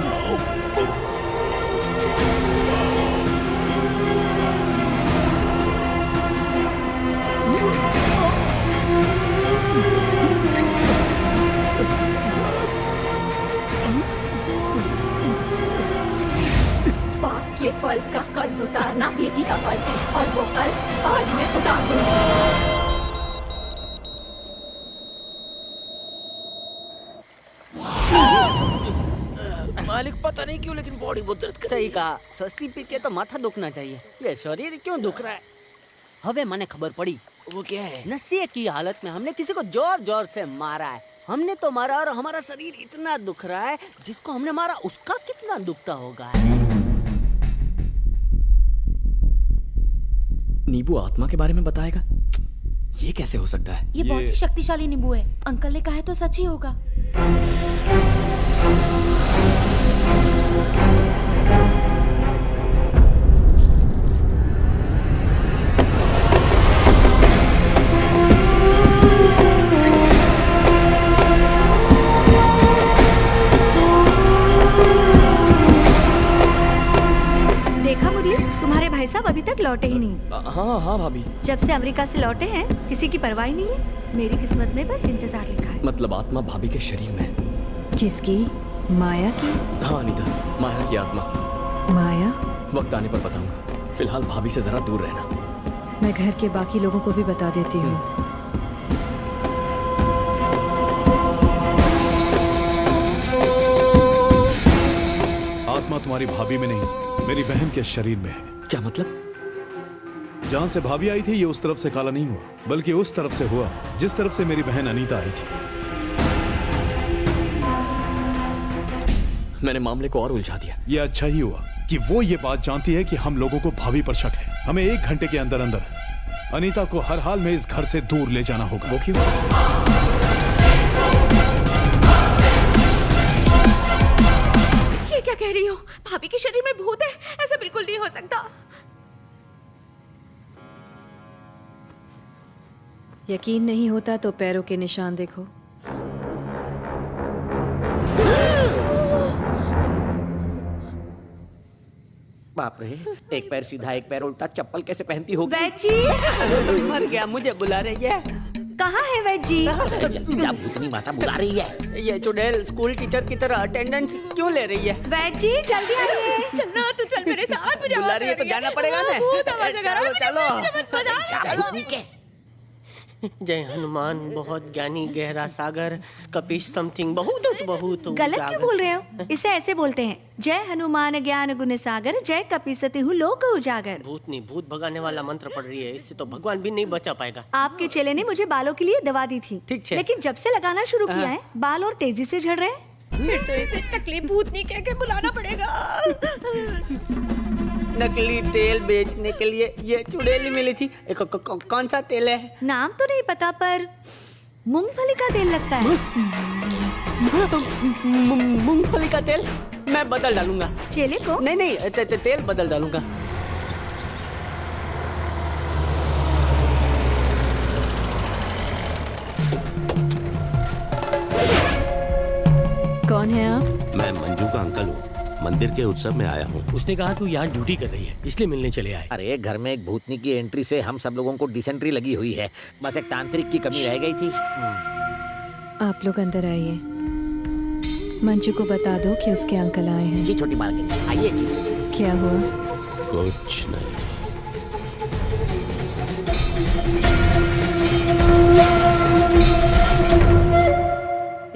[SPEAKER 9] के फर्ज का कर्ज उतारना बेटी का फर्ज है, और वो कर्ज आज मैं उतार दूंगी।
[SPEAKER 1] मालिक पता नहीं क्यों लेकिन बॉडी बहुत दर्द कर। सही कहा, सस्ती पी के तो माथा दुखना चाहिए, ये शरीर क्यों दुख रहा है। हवे मने खबर पड़ी। वो क्या है? नशे की हालत में हमने किसी को जोर जोर से मारा है। हमने तो मारा और हमारा शरीर इतना दुख रहा है, जिसको हमने मारा उसका कितना दुखता होगा।
[SPEAKER 11] नींबू आत्मा के बारे में बताएगा? ये कैसे हो सकता है?
[SPEAKER 8] ये बहुत ही शक्तिशाली नींबू है। अंकल ने कहा है तो सच ही होगा।
[SPEAKER 9] देखा मुरली, तुम्हारे भाई साहब अभी तक लौटे ही नहीं।
[SPEAKER 11] हाँ हाँ भाभी,
[SPEAKER 9] जब से अमेरिका से लौटे हैं किसी की परवाह नहीं है। मेरी किस्मत में बस इंतजार लिखा है।
[SPEAKER 11] मतलब आत्मा भाभी के शरीर में।
[SPEAKER 15] किसकी? माया की?
[SPEAKER 11] हाँ अनीता, माया की आत्मा।
[SPEAKER 15] माया?
[SPEAKER 11] वक्त आने पर बताऊंगा, फिलहाल भाभी से जरा दूर रहना।
[SPEAKER 15] मैं घर के बाकी लोगों को भी बता देती हूँ।
[SPEAKER 12] आत्मा तुम्हारी भाभी में नहीं, मेरी बहन के शरीर में है।
[SPEAKER 11] क्या मतलब?
[SPEAKER 12] जहां से भाभी आई थी ये उस तरफ से काला नहीं हुआ, बल्कि उस तरफ से हुआ जिस तरफ से मेरी बहन अनीता आई थी।
[SPEAKER 11] मैंने मामले को और उलझा दिया।
[SPEAKER 12] ये अच्छा ही हुआ कि वो ये बात जानती है कि हम लोगों को भाभी पर शक है। हमें 1 घंटे के अंदर अंदर अनीता को हर हाल में इस घर से दूर ले जाना होगा।
[SPEAKER 11] वो क्यों?
[SPEAKER 8] ये क्या कह रही हो? भाभी के शरीर में भूत है? ऐसा बिल्कुल नहीं हो सकता।
[SPEAKER 15] यकीन नहीं होता तो पैरों के निशान देखो।
[SPEAKER 6] बाप रे, एक पैर सीधा एक पैर उल्टा, चप्पल कैसे पहनती होगी?
[SPEAKER 9] वैद जी
[SPEAKER 1] मर गया, मुझे बुला रही है।
[SPEAKER 9] कहाँ है वैद जी?
[SPEAKER 6] जल्दी जा, भूतनी माता बुला रही है।
[SPEAKER 1] ये चुड़ैल स्कूल टीचर की तरह अटेंडेंस क्यों ले रही है?
[SPEAKER 9] वैद जी जल्दी आइए।
[SPEAKER 8] चन्ना तू चल मेरे
[SPEAKER 14] बुला रही है तो जाना पड़ेगा ना। चलो चलो। जय हनुमान बहुत ज्ञानी गहरा सागर कपीश समथिंग बहुत बहुत
[SPEAKER 16] गलत क्यों बोल रहे हो? इसे ऐसे बोलते हैं, जय हनुमान ज्ञान गुण सागर, जय कपीसति हूँ लोक उजागर।
[SPEAKER 14] भूतनी भूत भगाने वाला मंत्र पढ़ रही है, इससे तो भगवान भी नहीं बचा पाएगा।
[SPEAKER 16] आपके चेले ने मुझे बालों के लिए दवा दी थी, लेकिन जब से लगाना शुरू किया है बाल और तेजी से झड़ रहे हैं।
[SPEAKER 9] फिर तो इसे टकली भूतनी कह के बुलाना पड़ेगा।
[SPEAKER 14] नकली तेल बेचने के लिए ये चुड़ैली मिली थी। कौन सा तेल है?
[SPEAKER 16] नाम तो नहीं पता पर मूंगफली का तेल लगता है।
[SPEAKER 14] मूंगफली का तेल मैं बदल डालूंगा।
[SPEAKER 16] चेले को?
[SPEAKER 14] नहीं तेल बदल डालूंगा।
[SPEAKER 17] कौन है आप?
[SPEAKER 7] मैं मंजू का अंकल हूँ, मंदिर के उत्सव में आया हूँ।
[SPEAKER 6] उसने कहा तू यहाँ ड्यूटी कर रही है, इसलिए मिलने चले आए। अरे घर में एक भूतनी की एंट्री से हम सब लोगों को डिसेंट्री लगी हुई है, बस एक तांत्रिक की कमी रह गई थी।
[SPEAKER 17] आप लोग अंदर आइए। मंजू को बता दो कि उसके अंकल आए हैं।
[SPEAKER 6] जी छोटी मालकिन, आइए जी।
[SPEAKER 17] क्या हुआ?
[SPEAKER 7] कुछ नहीं।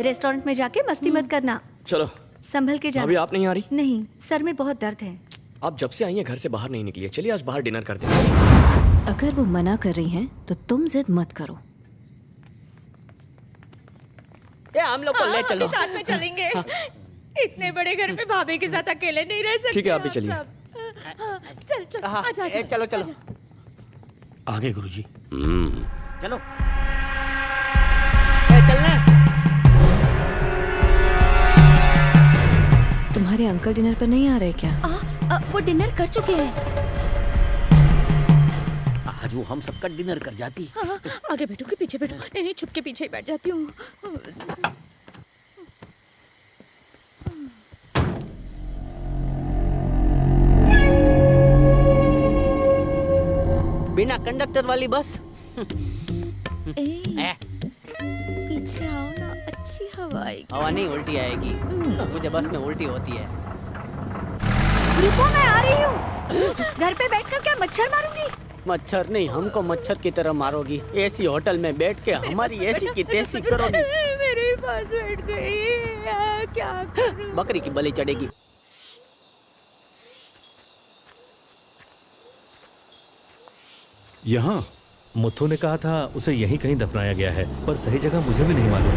[SPEAKER 16] रेस्टोरेंट में जाके मस्ती मत करना।
[SPEAKER 11] चलो
[SPEAKER 16] संभल के जाना।
[SPEAKER 11] अभी आप नहीं आ रही?
[SPEAKER 16] नहीं, सर में बहुत दर्द है।
[SPEAKER 11] आप जब से आई हैं घर से बाहर नहीं निकली है। चलिए आज बाहर डिनर करते हैं।
[SPEAKER 17] अगर वो मना कर रही हैं तो तुम जिद मत करो।
[SPEAKER 14] ये हम लोग को ले चलो।
[SPEAKER 9] साथ में चलेंगे। इतने बड़े घर में भाभी के साथ अकेले नहीं रह सकते।
[SPEAKER 11] ठीक है, आप भी चलिए।
[SPEAKER 9] चल चल आजा आजा।
[SPEAKER 14] चलो चलो
[SPEAKER 11] आगे गुरुजी।
[SPEAKER 14] चलो चलना।
[SPEAKER 17] तुम्हारे अंकल डिनर पर नहीं आ रहे क्या?
[SPEAKER 8] वो डिनर कर चुके हैं।
[SPEAKER 6] आज वो हम सबका डिनर कर जाती।
[SPEAKER 9] हाँ, आगे बैठो कि पीछे बैठो? नहीं छुप के पीछे ही बैठ जाती हूँ।
[SPEAKER 14] बिना कंडक्टर वाली बस।
[SPEAKER 9] पीछे आओ ना, अच्छी हवा आएगी।
[SPEAKER 14] हवा नहीं उल्टी आएगी, मुझे बस में उल्टी होती है।
[SPEAKER 16] रुको, मैं आ रही हूँ। घर पे बैठकर क्या मच्छर मारूंगी?
[SPEAKER 14] मच्छर नहीं, हमको मच्छर की तरह मारोगी। एसी होटल में बैठ के हमारी एसी की तेजी करोगी।
[SPEAKER 9] मेरे पास बैठ गई, क्या करूं?
[SPEAKER 14] बकरी की बलि चढ़ेगी।
[SPEAKER 12] यहाँ
[SPEAKER 18] मुथु ने कहा था उसे यहीं कहीं दफनाया गया है, पर सही जगह मुझे भी नहीं मालूम।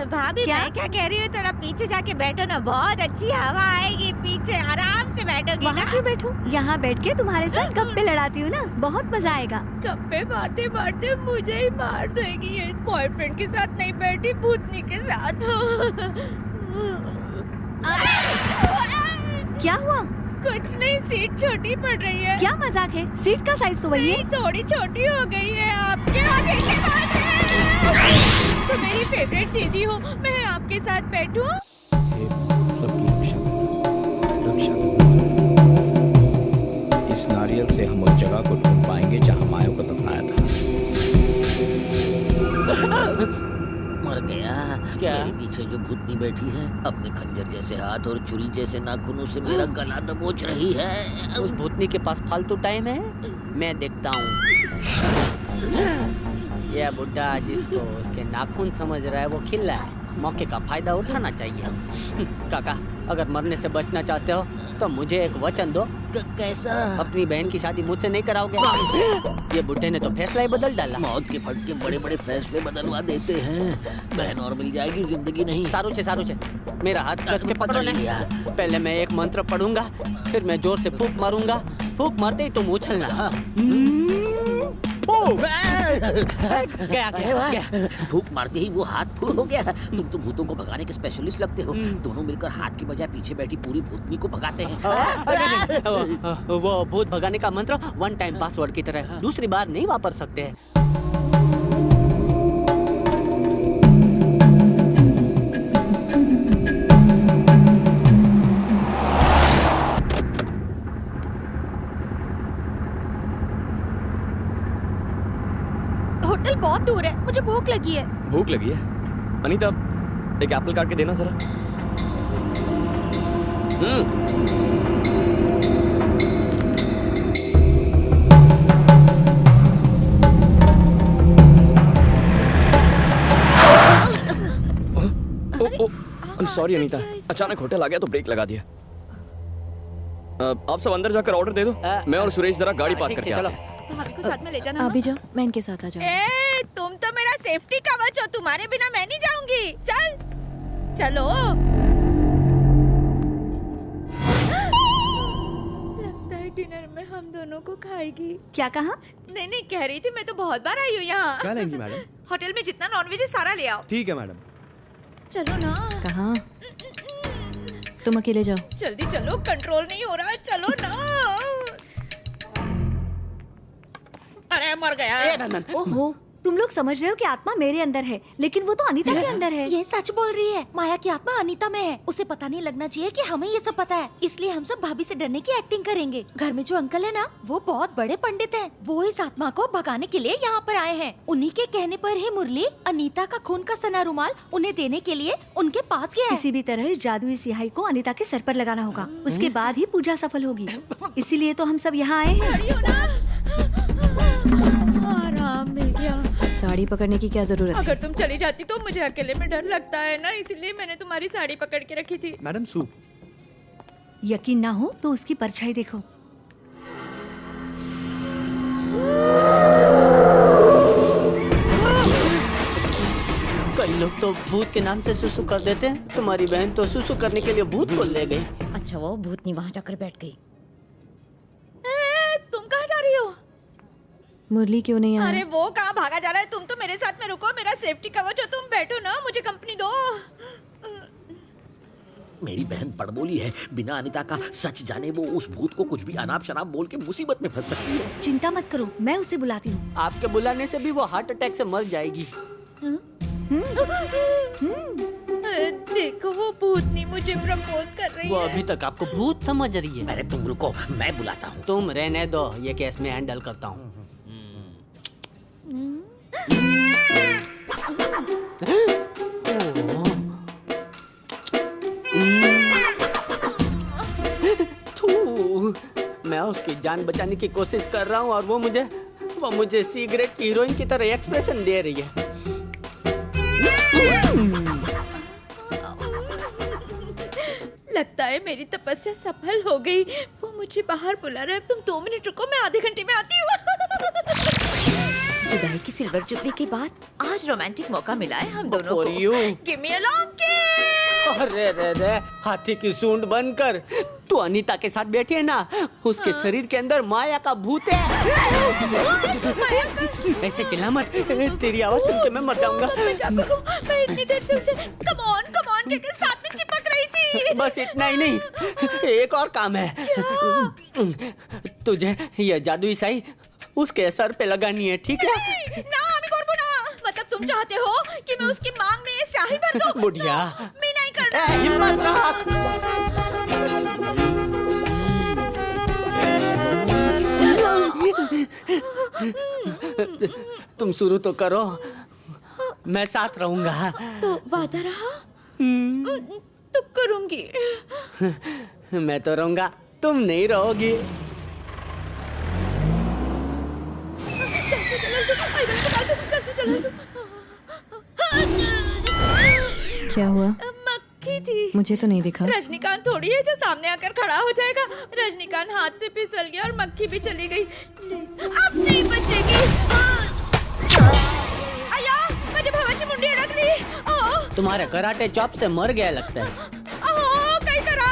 [SPEAKER 9] भाभी मैं क्या कह रही हूँ, थोड़ा पीछे जाके बैठो ना, बहुत अच्छी हवा आएगी। पीछे आराम से बैठोगी ना।
[SPEAKER 16] क्यों बैठूं? यहाँ बैठ के तुम्हारे साथ गप्पे लड़ाती हूँ ना, बहुत मजा आएगा।
[SPEAKER 9] गप्पे मारते मारते मुझे ही मार देगी। ये बॉयफ्रेंड के साथ नहीं बैठी, भूतनी के साथ।
[SPEAKER 16] क्या हुआ?
[SPEAKER 9] कुछ नहीं, सीट छोटी पड़ रही है।
[SPEAKER 16] क्या मजाक है? सीट का साइज तो वही है।
[SPEAKER 9] थोड़ी छोटी हो गई है आपके आगे के बाद। तो मेरी फेवरेट दीदी हो, मैं आपके साथ बैठूं?
[SPEAKER 13] सबकी रक्षा करना। इस नारियल से हम उस जगह को ढूंढ पाएंगे जहाँ माया को दफनाया था।
[SPEAKER 6] मर गया।
[SPEAKER 14] क्या?
[SPEAKER 6] मेरे पीछे जो भूतनी बैठी है अपने खंजर जैसे हाथ और छुरी जैसे नाखूनों से मेरा गला दबोच रही है।
[SPEAKER 14] उस भूतनी के पास फालतू टाइम है, मैं देखता हूँ। यह बुड्ढा जिसको उसके नाखून समझ रहा है वो खिल रहा है। मौके का फायदा उठाना चाहिए। काका, अगर मरने से बचना चाहते हो तो मुझे एक वचन दो।
[SPEAKER 6] कैसा?
[SPEAKER 14] अपनी बहन की शादी मुझसे नहीं कराओगे? ये बुड्ढे ने तो फैसला ही बदल डाला।
[SPEAKER 6] मौत के फटके बड़े बड़े फैसले बदलवा देते हैं। बहन और मिल जाएगी, जिंदगी नहीं।
[SPEAKER 14] सारू छे, मेरा हाथ कस के पकड़ो ना। पहले मैं एक मंत्र पढ़ूंगा, फिर मैं जोर से फूंक मारूंगा। फूंक मारते ही तुम उछलना।
[SPEAKER 6] गया। फूंक मारते ही वो हाथ फूल हो गया। तुम तो भूतों को भगाने के स्पेशलिस्ट लगते हो। दोनों मिलकर हाथ की बजाय पीछे बैठी पूरी भूतनी को भगाते हैं।
[SPEAKER 14] वो भूत भगाने का मंत्र वन टाइम पासवर्ड की तरह है, दूसरी बार नहीं वापर सकते हैं।
[SPEAKER 8] होटल बहुत दूर है, मुझे भूख लगी है।
[SPEAKER 11] भूख लगी है? अनीता, एक एप्पल काट के देना जरा। सॉरी अनीता, अचानक होटल आ गया तो ब्रेक लगा दिया। आप सब अंदर जाकर ऑर्डर दे दो, मैं और सुरेश जरा गाड़ी पार्क करके आते हैं।
[SPEAKER 9] भाभी को साथ में ले जाना।
[SPEAKER 17] आप भी जाओ, मैं इनके साथ आ जाऊँ।
[SPEAKER 8] ए, तुम तो मेरा सेफ्टी कवच हो, तुम्हारे बिना मैं नहीं जाऊंगी। चलो। लगता है डिनर में हम दोनों को खाएगी।
[SPEAKER 16] क्या कहा?
[SPEAKER 8] नहीं कह रही थी, मैं तो बहुत बार आई हूँ यहाँ।
[SPEAKER 13] क्या लेंगी मैडम?
[SPEAKER 8] होटल में जितना नॉनवेज है सारा ले आओ।
[SPEAKER 13] ठीक है मैडम।
[SPEAKER 8] चलो ना।
[SPEAKER 17] कहाँ? तुम अकेले जाओ।
[SPEAKER 8] जल्दी चलो, कंट्रोल नहीं हो रहा है, चलो ना।
[SPEAKER 6] अरे मर गया।
[SPEAKER 16] ओहो, तुम लोग समझ रहे हो कि आत्मा मेरे अंदर है, लेकिन वो तो अनीता के अंदर है।
[SPEAKER 8] ये सच बोल रही है। माया की आत्मा अनीता में है। उसे पता नहीं लगना चाहिए कि हमें ये सब पता है, इसलिए हम सब भाभी से डरने की एक्टिंग करेंगे। घर में जो अंकल है ना, वो बहुत बड़े पंडित हैं। वो इस आत्मा को भगाने के लिए यहाँ पर आए हैं। उन्हीं के कहने पर ही मुरली अनीता का खून का सना रुमाल उन्हें देने के लिए उनके पास गया है।
[SPEAKER 16] किसी भी तरह इस जादुई स्याही को अनीता के सर पर लगाना होगा, उसके बाद ही पूजा सफल होगी। इसीलिए तो हम सब यहाँ आए हैं।
[SPEAKER 8] आराम मिल गया।
[SPEAKER 17] साड़ी पकड़ने की क्या जरूरत है?
[SPEAKER 8] अगर तुम चली जाती तो मुझे अकेले में डर लगता है ना, इसलिए मैंने तुम्हारी साड़ी पकड़ के रखी थी।
[SPEAKER 13] Madam soup.
[SPEAKER 16] यकीन ना हो तो उसकी परछाई देखो।
[SPEAKER 14] कई लोग तो भूत के नाम से सुसु कर देते हैं। तुम्हारी बहन तो सुसु करने के लिए भूत को ले गई।
[SPEAKER 8] अच्छा, वो भूतनी वहाँ जाकर बैठ गई। तुम कहाँ जा रही हो?
[SPEAKER 17] मुरली क्यों नहीं आया?
[SPEAKER 8] अरे वो कहाँ भागा जा रहा है? तुम तो मेरे साथ में रुको, मेरा सेफ्टी कवच हो। तुम बैठो ना, मुझे कंपनी दो।
[SPEAKER 6] मेरी बहन बड़बोली है, बिना अनीता का सच जाने वो उस भूत को कुछ भी अनाप शनाप बोल के मुसीबत में फंस सकती है।
[SPEAKER 16] चिंता मत करो, मैं उसे बुलाती हूँ।
[SPEAKER 14] आपके बुलाने से भी वो हार्ट अटैक से मर जाएगी।
[SPEAKER 8] देखो, वो भूतनी मुझे प्रपोज कर रही
[SPEAKER 14] वो
[SPEAKER 8] है।
[SPEAKER 14] अभी तक आपको भूत समझ रही है।
[SPEAKER 6] अरे तुम रुको, मैं बुलाता हूँ।
[SPEAKER 14] तुम रहने दो, ये केस में हैंडल करता हूँ। मैं उसकी जान बचाने की कोशिश कर रहा हूँ और वो मुझे सिगरेट की हीरोइन की तरह एक्सप्रेशन दे रही है।
[SPEAKER 8] लगता है मेरी तपस्या सफल हो गई। वो मुझे बाहर बुला रहा है। तुम 2 मिनट रुको, मैं आधे घंटे में आती हूँ। जुदाई की सिल्वर जुबली के बाद आज रोमांटिक मौका मिला है हम दोनों को। गिव मी अ लॉन्ग किस।
[SPEAKER 14] अरे रे, हाथी की सूंड बनकर तू अनीता के साथ बैठी है ना, उसके शरीर के अंदर माया का भूत है। ऐसे चिल्ला मत, तेरी आवाज सुन के मैं मर जाऊंगा।
[SPEAKER 8] मैं इतनी देर से उसे कम ऑन के साथ में चिपक रही थी।
[SPEAKER 14] बस इतना ही नहीं, एक और काम है। तुझे ये जादुई स्याही उसके सर पे लगानी है, ठीक है?
[SPEAKER 8] ना हमें करबो ना। मतलब तुम चाहते हो कि मैं उसकी मांग में ये स्याही भर दूं?
[SPEAKER 14] बुढ़िया,
[SPEAKER 8] मैं नहीं करना।
[SPEAKER 14] हिम्मत रख। तुम शुरू तो करो, मैं साथ रहूंगा।
[SPEAKER 8] तो वादा रहा? तो करूंगी।
[SPEAKER 14] मैं तो रहूंगा, तुम नहीं रहोगी।
[SPEAKER 17] क्या हुआ?
[SPEAKER 8] मक्खी थी।
[SPEAKER 17] मुझे तो नहीं दिखा।
[SPEAKER 8] रजनीकांत थोड़ी है जो सामने आकर खड़ा हो जाएगा। रजनीकांत हाथ से फिसल गया और मक्खी भी चली गई। अब नहीं बचेगी। आया, मुझे भवाची मुंडी अड़क ली।
[SPEAKER 14] तुम्हारे कराटे चॉप से मर गया लगता है।
[SPEAKER 8] कहीं करा।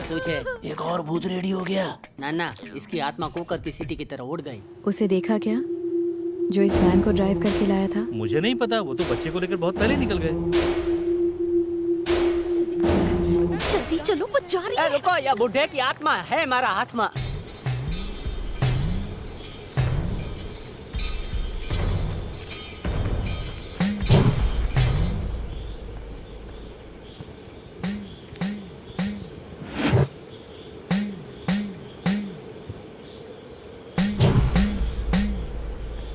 [SPEAKER 14] सोचे
[SPEAKER 6] एक और भूत रेडी हो गया।
[SPEAKER 14] नाना, इसकी आत्मा कुकर की सीटी की तरह उड़ गई।
[SPEAKER 17] उसे देखा क्या, जो इस वैन को ड्राइव करके लाया था?
[SPEAKER 18] मुझे नहीं पता, वो तो बच्चे को लेकर बहुत पहले निकल गए।
[SPEAKER 8] जल्दी चलो, वो जा रही है।
[SPEAKER 14] रुको, यह बुढ़े की आत्मा है हमारा आत्मा।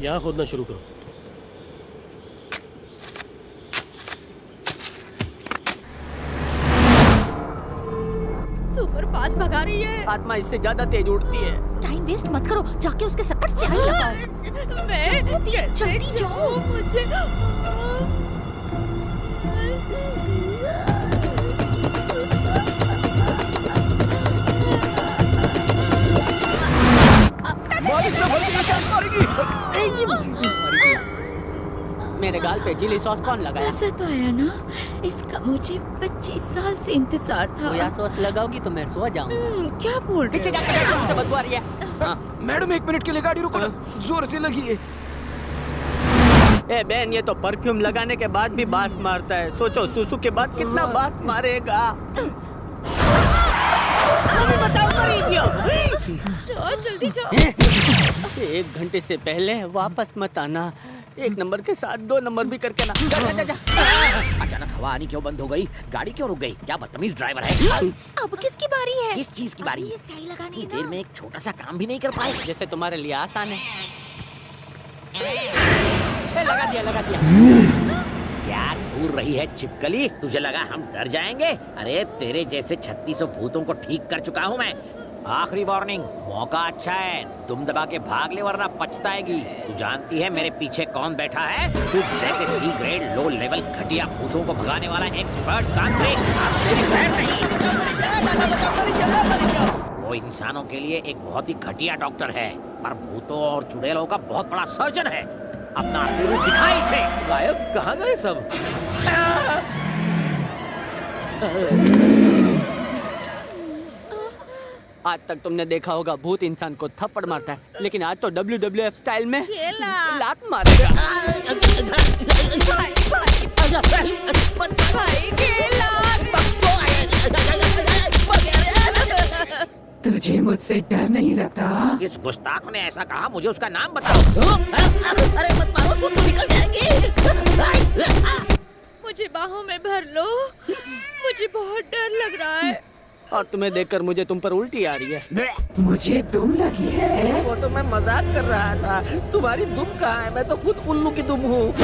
[SPEAKER 18] यहाँ खोदना शुरू करो।
[SPEAKER 8] आवाज भगा रही है।
[SPEAKER 14] आत्मा इससे ज्यादा तेज उड़ती है।
[SPEAKER 8] टाइम वेस्ट मत करो, जाके उसके सर पर स्याही लगाओ। मैं जल्दी जाओ, मुझे
[SPEAKER 14] मेरे गाल पे चिली सॉस कौन लगाया?
[SPEAKER 8] ऐसा तो है ना, इसका मुझे 25 साल से इंतजार था।
[SPEAKER 14] सोया सॉस लगाओगी तो मैं सो जाऊंगा।
[SPEAKER 8] क्या बोल रहे
[SPEAKER 14] पीछे जाकर देखो, मुझसे बदबू आ रही है।
[SPEAKER 2] मैडम 1 मिनट के लिए गाड़ी रोको ना, जोर से लगी है।
[SPEAKER 14] ए बहन, ये तो परफ्यूम लगाने के बाद भी बास मारता है। सोचो सुसु के बाद कितना बास मारेगा। बचाओ,
[SPEAKER 8] जल्दी जाओ।
[SPEAKER 14] 1 घंटे से पहले वापस मत आना। 1 नंबर के साथ 2 नंबर भी करके ना। जा, जा, जा, जा।
[SPEAKER 6] अचानक हवा आनी क्यों बंद हो गई? गाड़ी क्यों रुक गई? क्या बदतमीज ड्राइवर है।
[SPEAKER 8] अब किसकी बारी है?
[SPEAKER 6] किस चीज की बारी?
[SPEAKER 8] ये स्याही लगाने
[SPEAKER 6] इतनी देर में एक छोटा सा काम भी नहीं कर पाए।
[SPEAKER 14] जैसे तुम्हारे लिए आसान है। लगा दिया, लगा दिया।
[SPEAKER 6] क्या घूर रही है छिपकली? तुझे लगा हम डर जाएंगे? अरे तेरे जैसे 3600 भूतों को ठीक कर चुका हूँ मैं। आखिरी वार्निंग, मौका अच्छा है, तुम दबा के भाग ले वरना पछताएगी। तू जानती है मेरे पीछे कौन बैठा है? तू जैसे सी ग्रेड लो लेवल घटिया भूतों को भगाने वाला एक्सपर्ट तांत्रिक। वो इंसानों के लिए एक बहुत ही घटिया डॉक्टर है, पर भूतों और चुड़ैलों का बहुत बड़ा सर्जन है। अपना असली रूप दिखा इसे। गायब कहाँ गए सब?
[SPEAKER 14] आज तक तुमने देखा होगा भूत इंसान को थप्पड़ मारता है, लेकिन आज तो WWF स्टाइल में लात मारेगा।
[SPEAKER 15] तुझे मुझसे डर नहीं लगता?
[SPEAKER 6] इस गुस्ताख ने ऐसा कहा, मुझे उसका नाम बताओ। अरे मत मारो, सुसु निकल जाएगी।
[SPEAKER 8] मुझे बाहों में भर लो, मुझे बहुत डर लग रहा है।
[SPEAKER 14] और तुम्हें देखकर मुझे तुम पर उल्टी आ रही है।
[SPEAKER 15] मुझे दुम लगी है।
[SPEAKER 6] वो तो मैं मजाक कर रहा था। तुम्हारी दुम कहाँ है? मैं तो खुद उल्लू की दुम हूँ।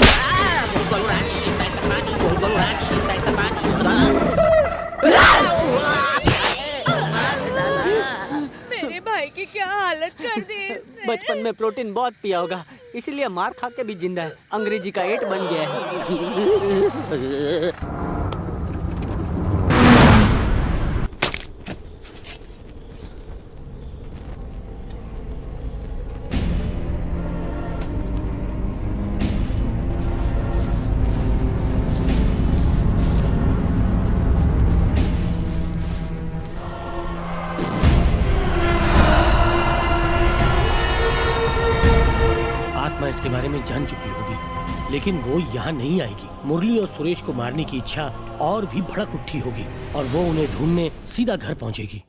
[SPEAKER 8] मेरे भाई की क्या हालत कर दी इसने।
[SPEAKER 14] बचपन में प्रोटीन बहुत पिया होगा, इसीलिए मार खा के भी जिंदा है। अंग्रेजी का 8 बन गया है।
[SPEAKER 11] इसके बारे में जान चुकी होगी, लेकिन वो यहाँ नहीं आएगी। मुरली और सुरेश को मारने की इच्छा और भी भड़क उठी होगी और वो उन्हें ढूंढने सीधा घर पहुंचेगी।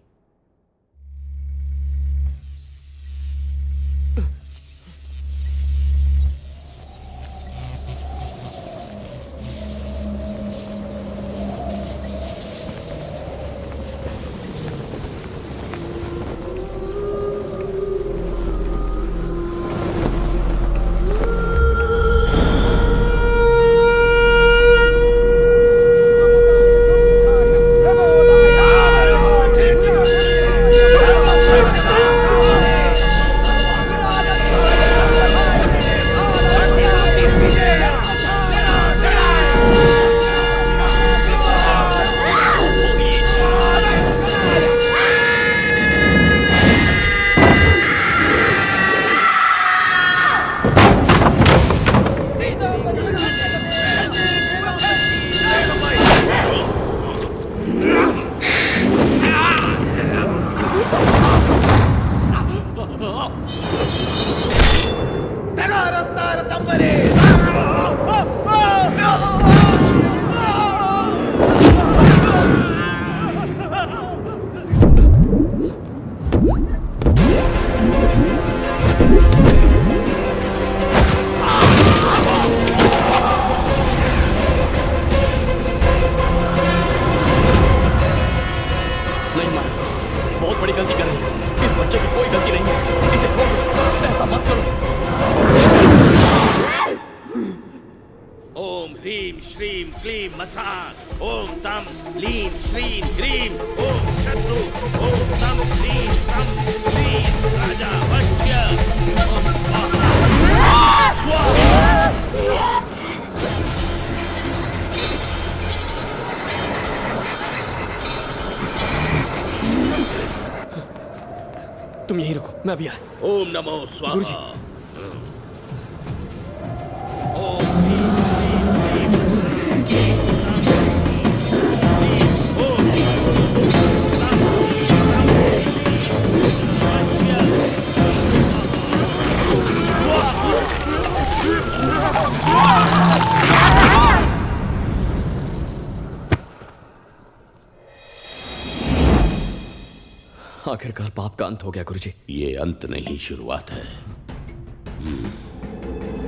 [SPEAKER 7] ह्रीं क्लीं मसाक ओम तम लीं श्रीं ह्रीं ओम शत्रु ओम तम लीं तम लीं राजा वश्य ओम स्वाहा स्वाहा।
[SPEAKER 2] तुम यहीं रुको, मैं अभी आया।
[SPEAKER 7] ओम नमो स्वाहा।
[SPEAKER 2] गुरुजी। आखिरकार पाप का अंत हो गया गुरुजी।
[SPEAKER 7] ये अंत नहीं, शुरुआत है।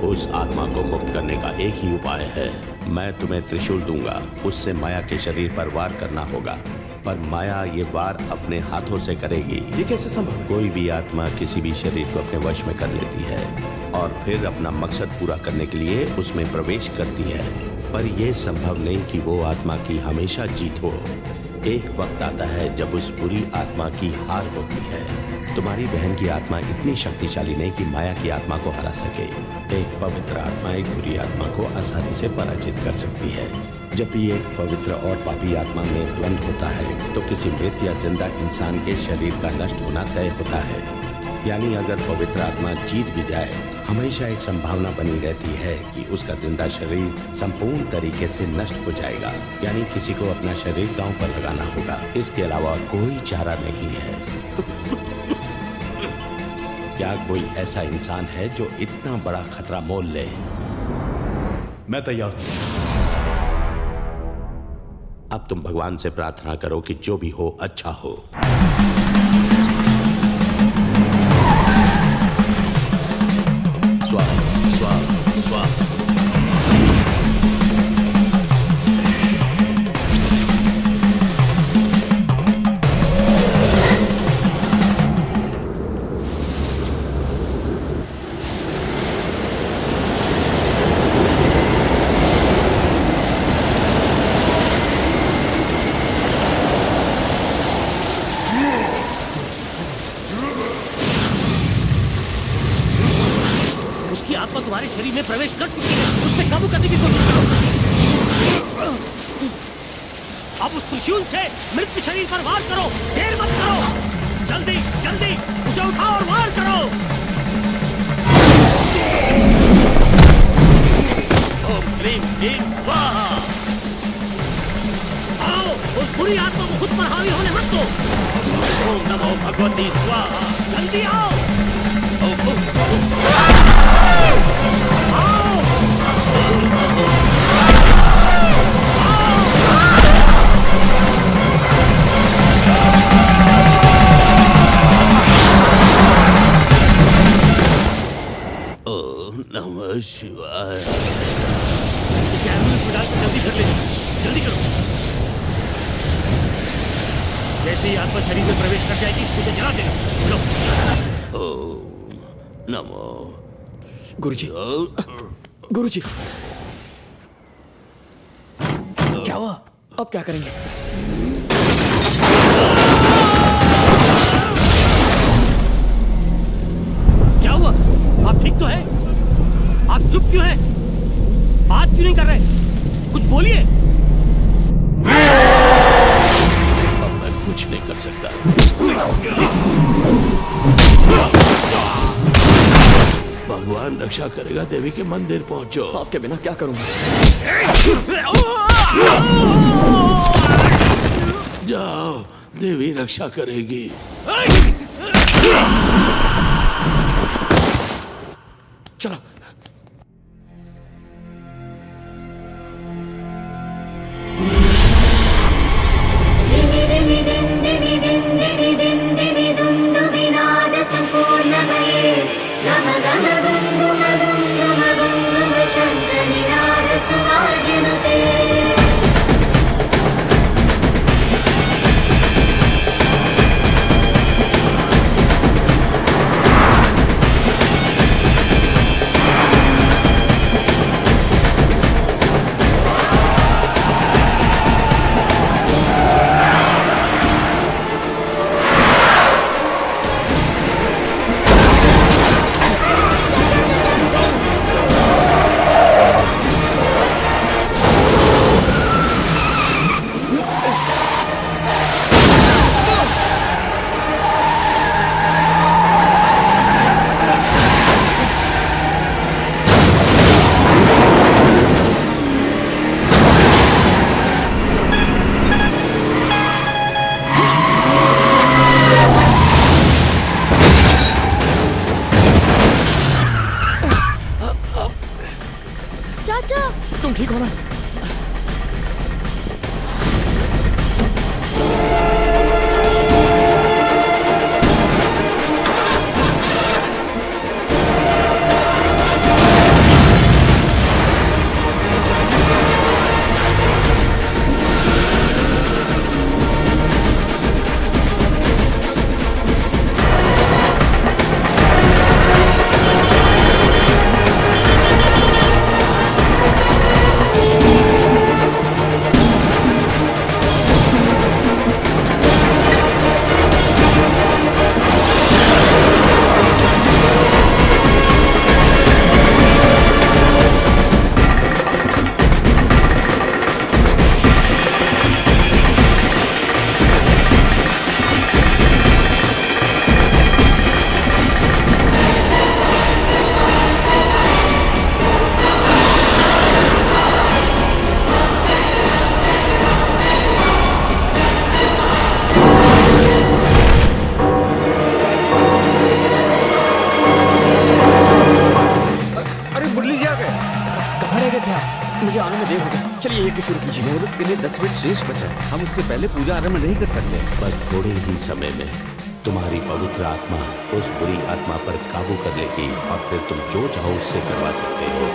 [SPEAKER 7] उस आत्मा को मुक्त करने का एक ही उपाय है। मैं तुम्हें त्रिशूल दूंगा, उससे माया के शरीर पर वार करना होगा, पर माया ये वार अपने हाथों से करेगी।
[SPEAKER 2] ये कैसे संभव?
[SPEAKER 7] कोई भी आत्मा किसी भी शरीर को अपने वश में कर लेती है और फिर अपना मकसद पूरा करने के लिए उसमें प्रवेश करती है, पर यह संभव नहीं कि वो आत्मा की हमेशा जीत हो। एक वक्त आता है जब उस बुरी आत्मा की हार होती है। तुम्हारी बहन की आत्मा इतनी शक्तिशाली नहीं कि माया की आत्मा को हरा सके। एक पवित्र आत्मा एक बुरी आत्मा को आसानी से पराजित कर सकती है। जब भी एक पवित्र और पापी आत्मा में द्वंद्व होता है तो किसी मृत या जिंदा इंसान के शरीर का नष्ट होना तय होता है। यानी अगर पवित्र आत्मा जीत भी जाए, हमेशा एक संभावना बनी रहती है कि उसका जिंदा शरीर संपूर्ण तरीके से नष्ट हो जाएगा। यानी किसी को अपना शरीर दांव पर लगाना होगा, इसके अलावा कोई चारा नहीं है। क्या कोई ऐसा इंसान है जो इतना बड़ा खतरा मोल ले?
[SPEAKER 12] मैं तैयार हूं।
[SPEAKER 7] अब तुम भगवान से प्रार्थना करो कि जो भी हो अच्छा हो। स्वाहा स्वाहा स्वाहा।
[SPEAKER 5] आत्मा तुम्हारे शरीर में प्रवेश कर चुकी है, उससे काबू करने की कोशिश करो। अब उस त्रिशूल से मृत शरीर पर वार करो, देर मत करो। जल्दी जल्दी उसे उठाओ और वार करो। ओम ह्रीं क्लीं स्वाहा। आओ, उस बुरी आत्मा को खुद पर हावी होने मत दो। ओम नमो भगवती स्वाहा। जल्दी आओ।
[SPEAKER 7] ओम नमः शिवाय।
[SPEAKER 5] जल्दी कर ले, जल्दी करो। जैसे ही आत्मा शरीर में प्रवेश कर जाएगी उसे जला देना। लो।
[SPEAKER 7] ओम नमो।
[SPEAKER 2] गुरुजी, गुरुजी, क्या हुआ? अब क्या करेंगे?
[SPEAKER 5] क्या हुआ? आप ठीक तो हैं? आप चुप क्यों हैं? बात क्यों नहीं कर रहे? कुछ बोलिए।
[SPEAKER 7] अब मैं कुछ नहीं कर सकता। भगवान रक्षा करेगा। देवी के मंदिर पहुंचो।
[SPEAKER 2] आपके बिना क्या करूंगा?
[SPEAKER 7] जाओ, देवी रक्षा करेगी।
[SPEAKER 2] चलो। शुरू कीजिए।
[SPEAKER 4] मुहूर्त के लिए 10 मिनट शेष बचा है। हम उससे पहले पूजा आरंभ नहीं कर सकते।
[SPEAKER 7] बस थोड़े ही समय में तुम्हारी पवित्र आत्मा उस बुरी आत्मा पर काबू कर लेगी और फिर तुम जो चाहो उससे करवा सकते हो।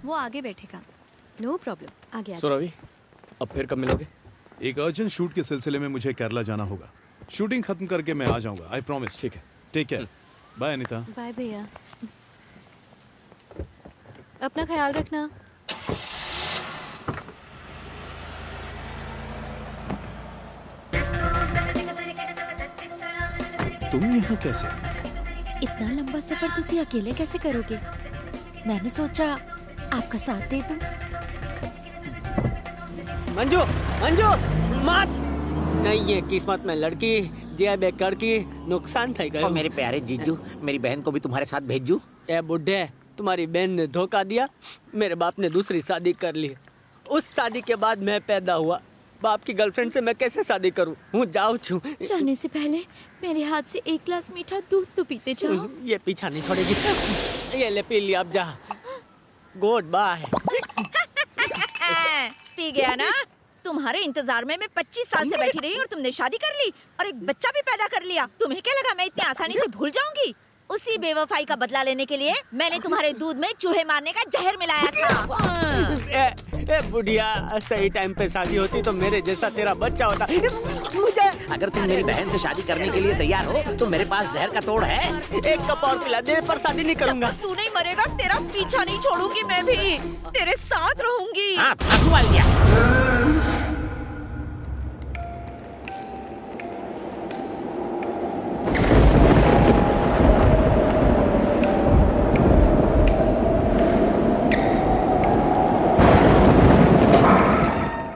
[SPEAKER 16] वो आगे बैठेगा।
[SPEAKER 17] नो प्रॉब्लम, आगे आ
[SPEAKER 2] सो रवि, अब फिर कब मिलोगे?
[SPEAKER 12] एक अर्जेंट शूट के सिलसिले में मुझे केरला जाना होगा। शूटिंग खत्म करके मैं आ जाऊंगा, आई प्रॉमिस। ठीक है, take care. Bye Anita.
[SPEAKER 17] Bye भैया, अपना ख्याल रखना।
[SPEAKER 12] तुम यहाँ कैसे?
[SPEAKER 8] इतना लंबा सफर तुसी अकेले कैसे करोगे? मैंने सोचा आपका साथ दे दूं।
[SPEAKER 14] मंजू, मंजू, मत! नहीं, ये किस्मत में लड़की जे बेकर की नुकसान થઈ गयो।
[SPEAKER 6] और मेरे प्यारे जीजू, मेरी बहन को भी तुम्हारे साथ भेजू?
[SPEAKER 14] ए बुड्ढे, तुम्हारी बहन ने धोखा दिया। मेरे बाप ने दूसरी शादी कर ली। उस शादी के बाद मैं पैदा हुआ। बाप की गर्लफ्रेंड से मैं कैसे शादी करूं? हूँ जाऊँ छू।
[SPEAKER 8] जाने से पहले मेरे हाथ से एक ग्लास मीठा दूध तो पीते जाओ।
[SPEAKER 14] ये पीछा नहीं छोड़ेगी। ये ले पी लिया, अब जा। Good bye.
[SPEAKER 9] पी गया ना? तुम्हारे इंतजार में मैं 25 साल से बैठी रही और तुमने शादी कर ली और एक बच्चा भी पैदा कर लिया। तुम्हें क्या लगा मैं इतनी आसानी से भूल जाऊंगी? उसी बेवफाई का बदला लेने के लिए मैंने तुम्हारे दूध में चूहे मारने का जहर मिलाया था।
[SPEAKER 14] ए बुढ़िया, सही टाइम पे शादी होती तो मेरे जैसा तेरा बच्चा होता। मुझे
[SPEAKER 6] अगर तुम मेरी बहन से शादी करने के लिए तैयार हो तो मेरे पास जहर का तोड़ है।
[SPEAKER 14] एक कप और पिला दे, पर शादी नहीं करूंगा।
[SPEAKER 9] तू नहीं मरेगा, तेरा पीछा नहीं छोड़ूंगी मैं भी, तेरे साथ रहूंगी।
[SPEAKER 6] हाँ, फांसू आ गया।